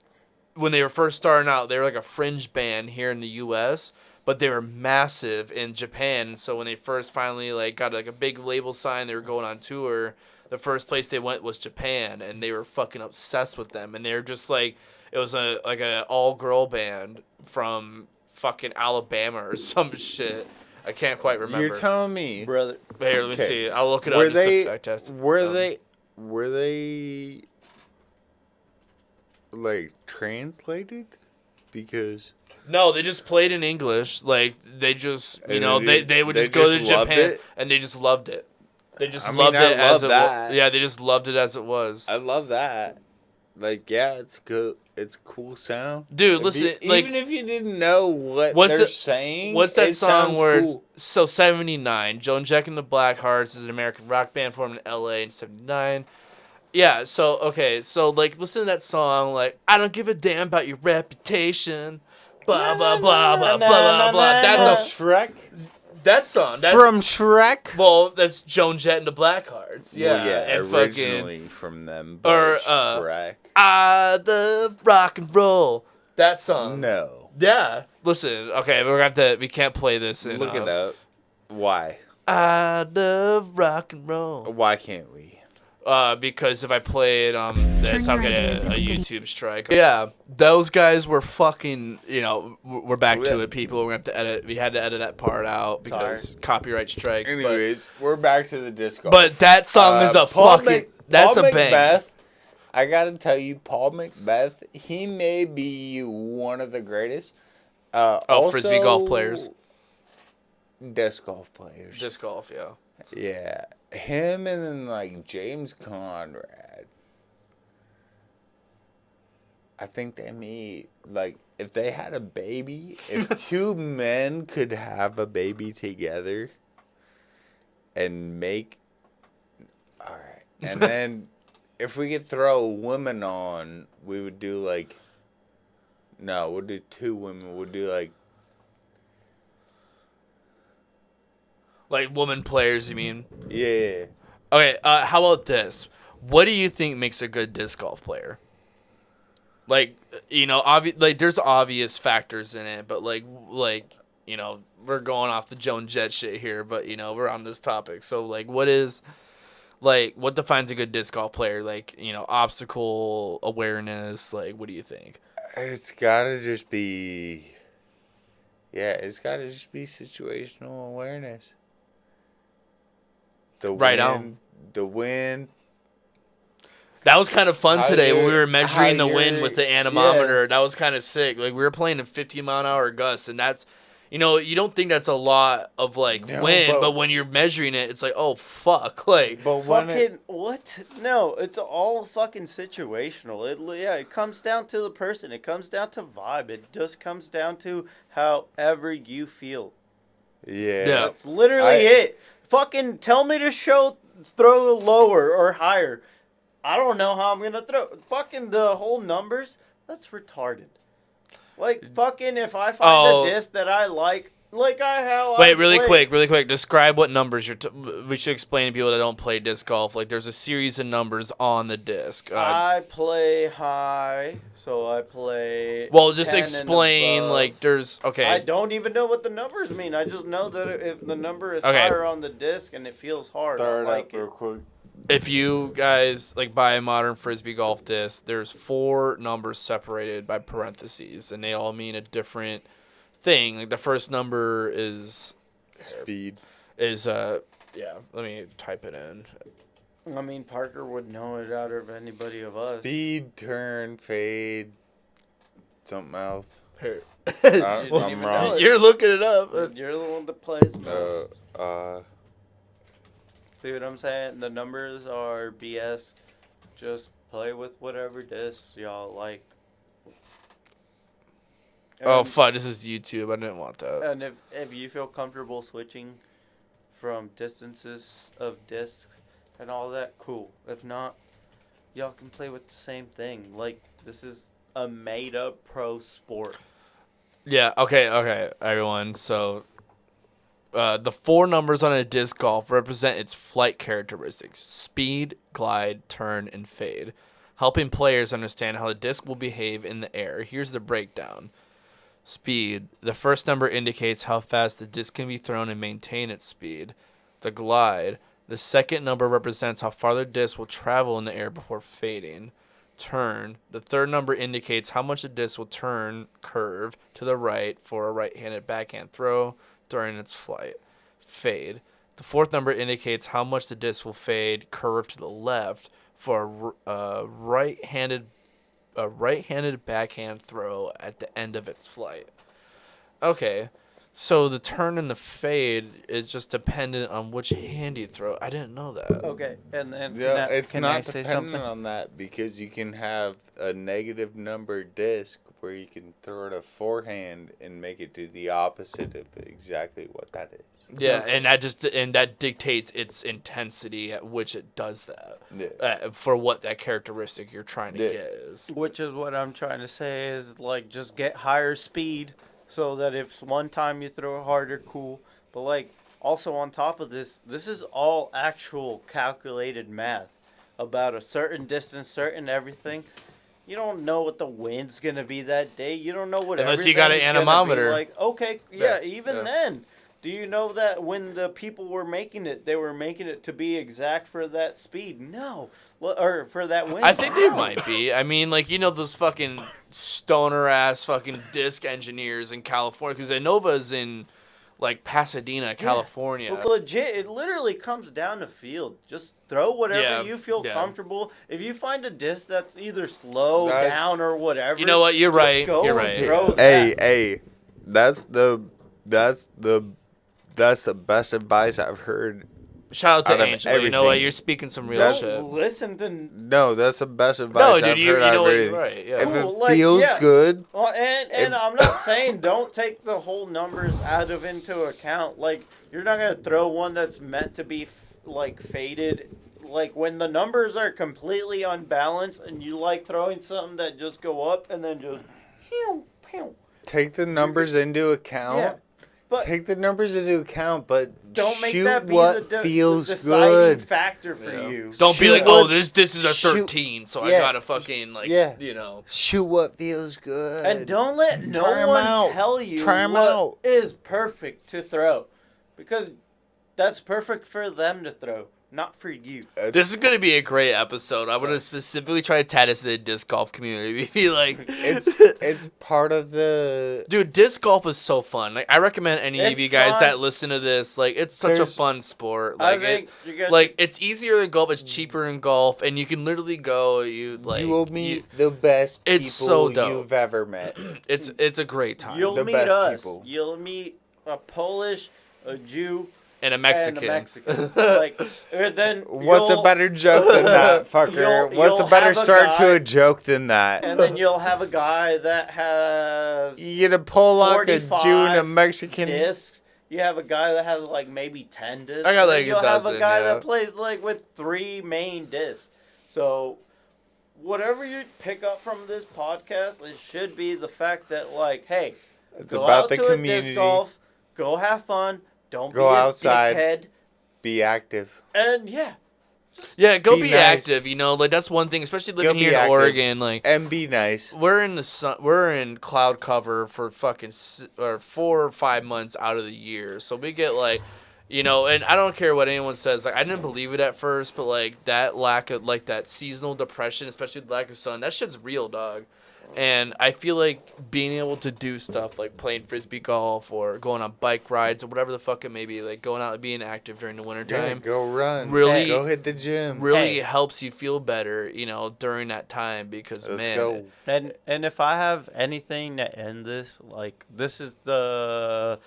when they were first starting out, they were like a fringe band here in the US, but they were massive in Japan. And so when they first finally like got like a big label sign, they were going on tour, the first place they went was Japan, and they were fucking obsessed with them. And they were just like, it was a like an all girl band from fucking Alabama or some shit. I can't quite remember. You're telling me, brother. Here, let me Okay. see. I'll look it were up just they to fact test. were they like translated? Because No, they just played in English. Like they just, you And know, they- they would they just go just to loved Japan it? and they just loved it. They just I mean, loved I it as love it that. was. Yeah, they just loved it as it was. I love that. Like, yeah, it's good. It's cool sound. Dude, If listen, you- like, even if you didn't know what what's they're the- saying, What's that it song sounds where cool. it's so 79? Joan Jett and the Blackhearts is an American rock band formed in LA in 79. Yeah, so okay, so like listen to that song like I don't give a damn about your reputation. Blah blah blah blah blah blah blah. That's Shrek. that song. That's From Shrek. well, that's Joan Jett and the Blackhearts. Yeah, Well, yeah, and originally from them, but or, Shrek. I love rock and roll. That song. No. Yeah. Listen. Okay, we're gonna have to. We can't play this. In, Look it up. Why? I love rock and roll. Why can't we? Because if I played this, I'll Turn your get ideas a into YouTube strike. Yeah, those guys were fucking. You know, we're back to it, people. We're gonna have to edit. We had to edit that part out because copyright strikes. Anyways, we're back to the disco. But that song is a fucking. That's Paul a bang. Macbeth, I gotta tell you, Paul Macbeth, he may be one of the greatest. Frisbee golf players. Disc golf players. Disc golf, yeah. Yeah. Him and then like James Conrad. I think they may like if they had a baby, if two men could have a baby together and make alright. And then if we could throw a woman on, we would do like no, we'll do two women. We'll do Like woman players, you mean? yeah. Okay, how about this? What do you think makes a good disc golf player? Like, you know, like there's obvious factors in it, but like you know, we're going off the Joan Jett shit here, but you know, we're on this topic. So like, what defines a good disc golf player? Like, you know, obstacle awareness. Like, what do you think? It's gotta just be situational awareness. Right on. The wind. That was kind of fun How today when we you're- were measuring how the wind you're- with the anemometer. That was kind of sick. Like, we were playing in 50-mile-an-hour gusts, and that's, you know, you don't think that's a lot of, like, No, wind, but- but when you're measuring it, it's like, oh, fuck. Like, But when Fucking what? No, it's all fucking situational. It comes down to the person. It comes down to vibe. It just comes down to however you feel. yeah. Yeah. That's literally it. Fucking tell me to throw lower or higher. I don't know how I'm gonna throw. Fucking the whole numbers. That's retarded. Like fucking if I find a disc that I like how wait, I really play. quick. Describe what numbers we should explain to people that don't play disc golf. Like, there's a series of numbers on the disc. I play high, so I play. Well, just 10 and explain, above. like, there's, okay. I don't even know what the numbers mean. I just know that if the number is Okay. higher on the disc and it feels hard, I Throw it like up real it. quick. If you guys like buy a modern Frisbee golf disc, there's 4 numbers separated by parentheses, and they all mean a different thing. Like the first number is Speed. let me type it in. I mean, Parker would know it out of anybody of us. Speed, turn, fade, something else. Here. didn't I'm even know wrong. it. You're looking it up. You're the one that plays most. See what I'm saying? The numbers are BS. Just play with whatever discs y'all like. Oh And- fuck! This is YouTube. I didn't want that. And if you feel comfortable switching from distances of discs and all that, cool. If not, y'all can play with the same thing. Like, this is a made-up pro sport. Yeah. Okay. Everyone. So the 4 numbers on a disc golf represent its flight characteristics: speed, glide, turn, and fade, helping players understand how the disc will behave in the air. Here's the breakdown. Speed. The first number indicates how fast the disc can be thrown and maintain its speed. The glide. The second number represents how far the disc will travel in the air before fading. Turn. The third number indicates how much the disc will turn curve to the right for a right-handed backhand throw during its flight. Fade. The fourth number indicates how much the disc will fade curve to the left for a right-handed backhand throw at the end of its flight. Okay, so the turn and the fade is just dependent on which hand you throw. I didn't know that. Okay, and then Yeah, it's can I not say dependent something? on that because you can have a negative number disc where you can throw it a forehand and make it do the opposite of exactly what that is. Yeah, and that dictates its intensity at which it does that. Yeah. For what that characteristic you're trying to Yeah. get is. Which is what I'm trying to say is like just get higher speed so that if one time you throw harder, cool. But like also on top of this is all actual calculated math about a certain distance, certain everything. You don't know what the wind's gonna be that day. You don't know what Unless you got an everything's gonna be anemometer. like, okay, yeah, Yeah, even yeah. then. Do you know that when the people were making it, they were making it to be exact for that speed? No. Or for that wind? I think they No. might be. I mean, like, those fucking stoner ass fucking disc engineers in California, because Innova's in, like, Pasadena, California. But legit, it literally comes down to field. Just throw whatever Yeah, you feel yeah. comfortable. If you find a disc that's either slow, That's- down, or whatever, You know what? You're just right. go You're and right. throw Hey, that. hey, that's the best advice I've heard. Shout out Out to of Angela. You know what? everything. You're speaking some real That's- shit. Don't listen to. No, that's the best No, advice dude, I've you heard. know what? Already. You're right. Yeah. If Cool, it like, feels yeah. good, Well, and If- I'm not saying don't take the whole numbers out of into account. Like you're not gonna throw one that's meant to be like faded. Like when the numbers are completely unbalanced and you like throwing something that just go up and then just pew, pew. take the numbers into account. Yeah. But Take the numbers into account, but don't make shoot that be what the feels deciding good. factor for Yeah. you. Don't be Shoot like, what- oh, this is a shoot- 13, so I yeah. gotta fucking, like, Yeah. Shoot what feels good. And don't let no Try 'em one out. tell you Try 'em what out. is perfect to throw. Because that's perfect for them to throw, not for you. This is gonna be a great episode. I'm gonna specifically try to tie this to the disc golf community. Be like, It's part of the. dude, disc golf is so fun. Like, I recommend any of It's you guys fun. that listen to this. Like, it's such a There's- fun sport. I Like, think you guys like it's easier than golf. It's cheaper in golf, and you can literally go. You will meet the best people It's so dope. you've ever met. It's a great time. you'll the meet best us. people. You'll meet a Polish, a Jew, and a Mexican. and a Mexican. Like, and then What's a you'll- better joke than that, fucker? What's you'll a better have a start to guy- a joke than that? And then you'll have a guy that has You get a Polak, a Jew, and a 45 Mexican. discs. You have a guy that has like maybe 10 discs. I got and like then a you'll have dozen, a guy yeah. that plays like with 3 main discs. So whatever you pick up from this podcast, it should be the fact that like, hey, It's go about out the to a community. disc golf, go have fun, don't Go be a outside. dickhead, Be active. and yeah, Yeah, go Be be nice. active. Like that's one thing, especially Go living be here in active. Oregon. Like And be nice. we're in the sun, we're in cloud cover for fucking 4 or 5 months out of the year, so we get like, and I don't care what anyone says. Like I didn't believe it at first, but like that lack of like that seasonal depression, especially the lack of sun, that shit's real, dog. And I feel like being able to do stuff like playing frisbee golf or going on bike rides or whatever the fuck it may be, like going out and being active during the Yeah, wintertime, go run. Really- Go hit the gym. really Hey. helps you feel better, during that time because Let's man, go. and if I have anything to end this, like this is the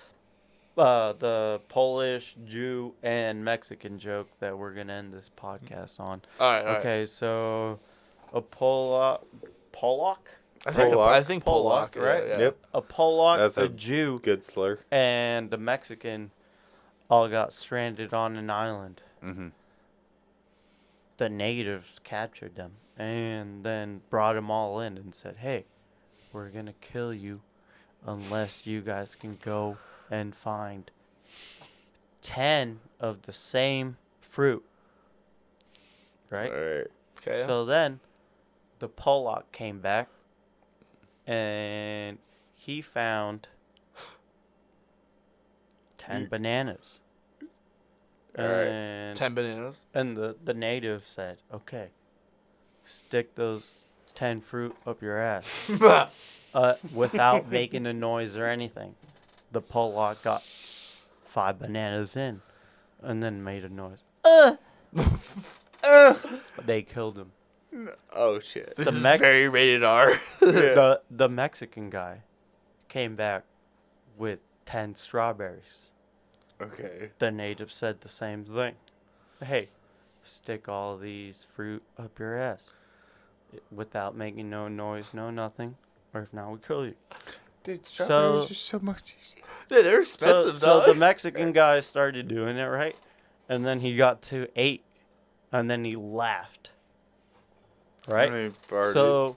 Polish, Jew, and Mexican joke that we're gonna end this podcast on. all right, Okay, so a Polak, I think Polak. Polak, right? Yeah. Yep. a Polak, That's a a- Jew, Good slur. and a Mexican all got stranded on an island. Mm-hmm. The natives captured them and then brought them all in and said, "Hey, we're gonna kill you unless you guys can go and find 10 of the same fruit. Right? All right. Okay. So then the Pollock came back and he found 10 bananas. Alright. And 10 bananas. And the native said, okay, stick those 10 fruit up your ass. Without making a noise or anything. The Pollock got 5 bananas in and then made a noise. They killed him. Oh shit. This is very rated R. The Mexican guy came back with 10 strawberries. Okay. The native said the same thing. Hey, stick all these fruit up your ass without making no noise, no nothing, or if not, we kill you. Dude, strawberries are so much easier. Yeah, they're expensive, So dog. the Mexican guy started doing it, right? And then he got to 8, and then he laughed. Right? I farted. So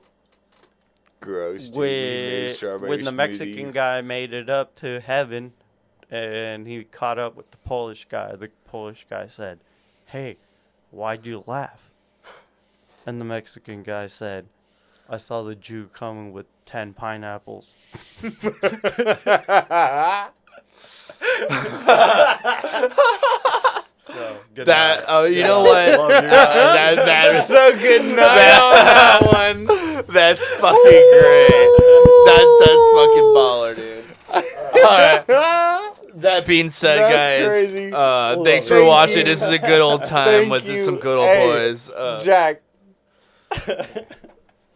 Gross, dude. We made a strawberry when the smoothie. Mexican guy made it up to heaven, and he caught up with the Polish guy said, hey, why'd you laugh? And the Mexican guy said, I saw the Jew coming with 10 pineapples. So, good That, night. oh, you know what? Love you. That is So good night on that one. That's fucking great. That's fucking baller, dude. All right. That being said, That's guys, crazy. thanks for Thank watching. you. This is a good old time Thank with you. some good old Hey, boys. Jack.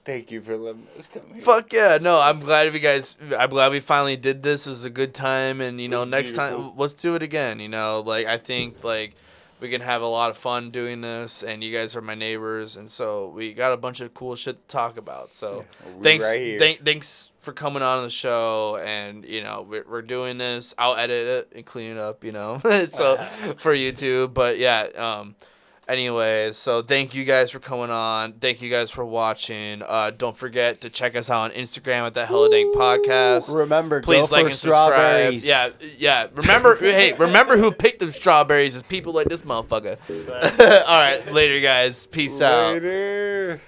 Thank you for letting us come here. Fuck yeah, no, I'm glad we finally did this. It was a good time, and you know, was next beautiful. time let's do it again. You know, like I think like we can have a lot of fun doing this, and you guys are my neighbors, and so we got a bunch of cool shit to talk about. So we thanks, right here. thanks for coming on the show, and you know we're doing this. I'll edit it and clean it up, you know, so for YouTube. But yeah, anyways, so thank you guys for coming on. Thank you guys for watching. Don't forget to check us out on Instagram at the Hella Dank Podcast. Remember, Please go like for and subscribe. strawberries. Yeah. Remember, remember who picked them strawberries is people like this motherfucker. All right, later, guys. Peace out. Later.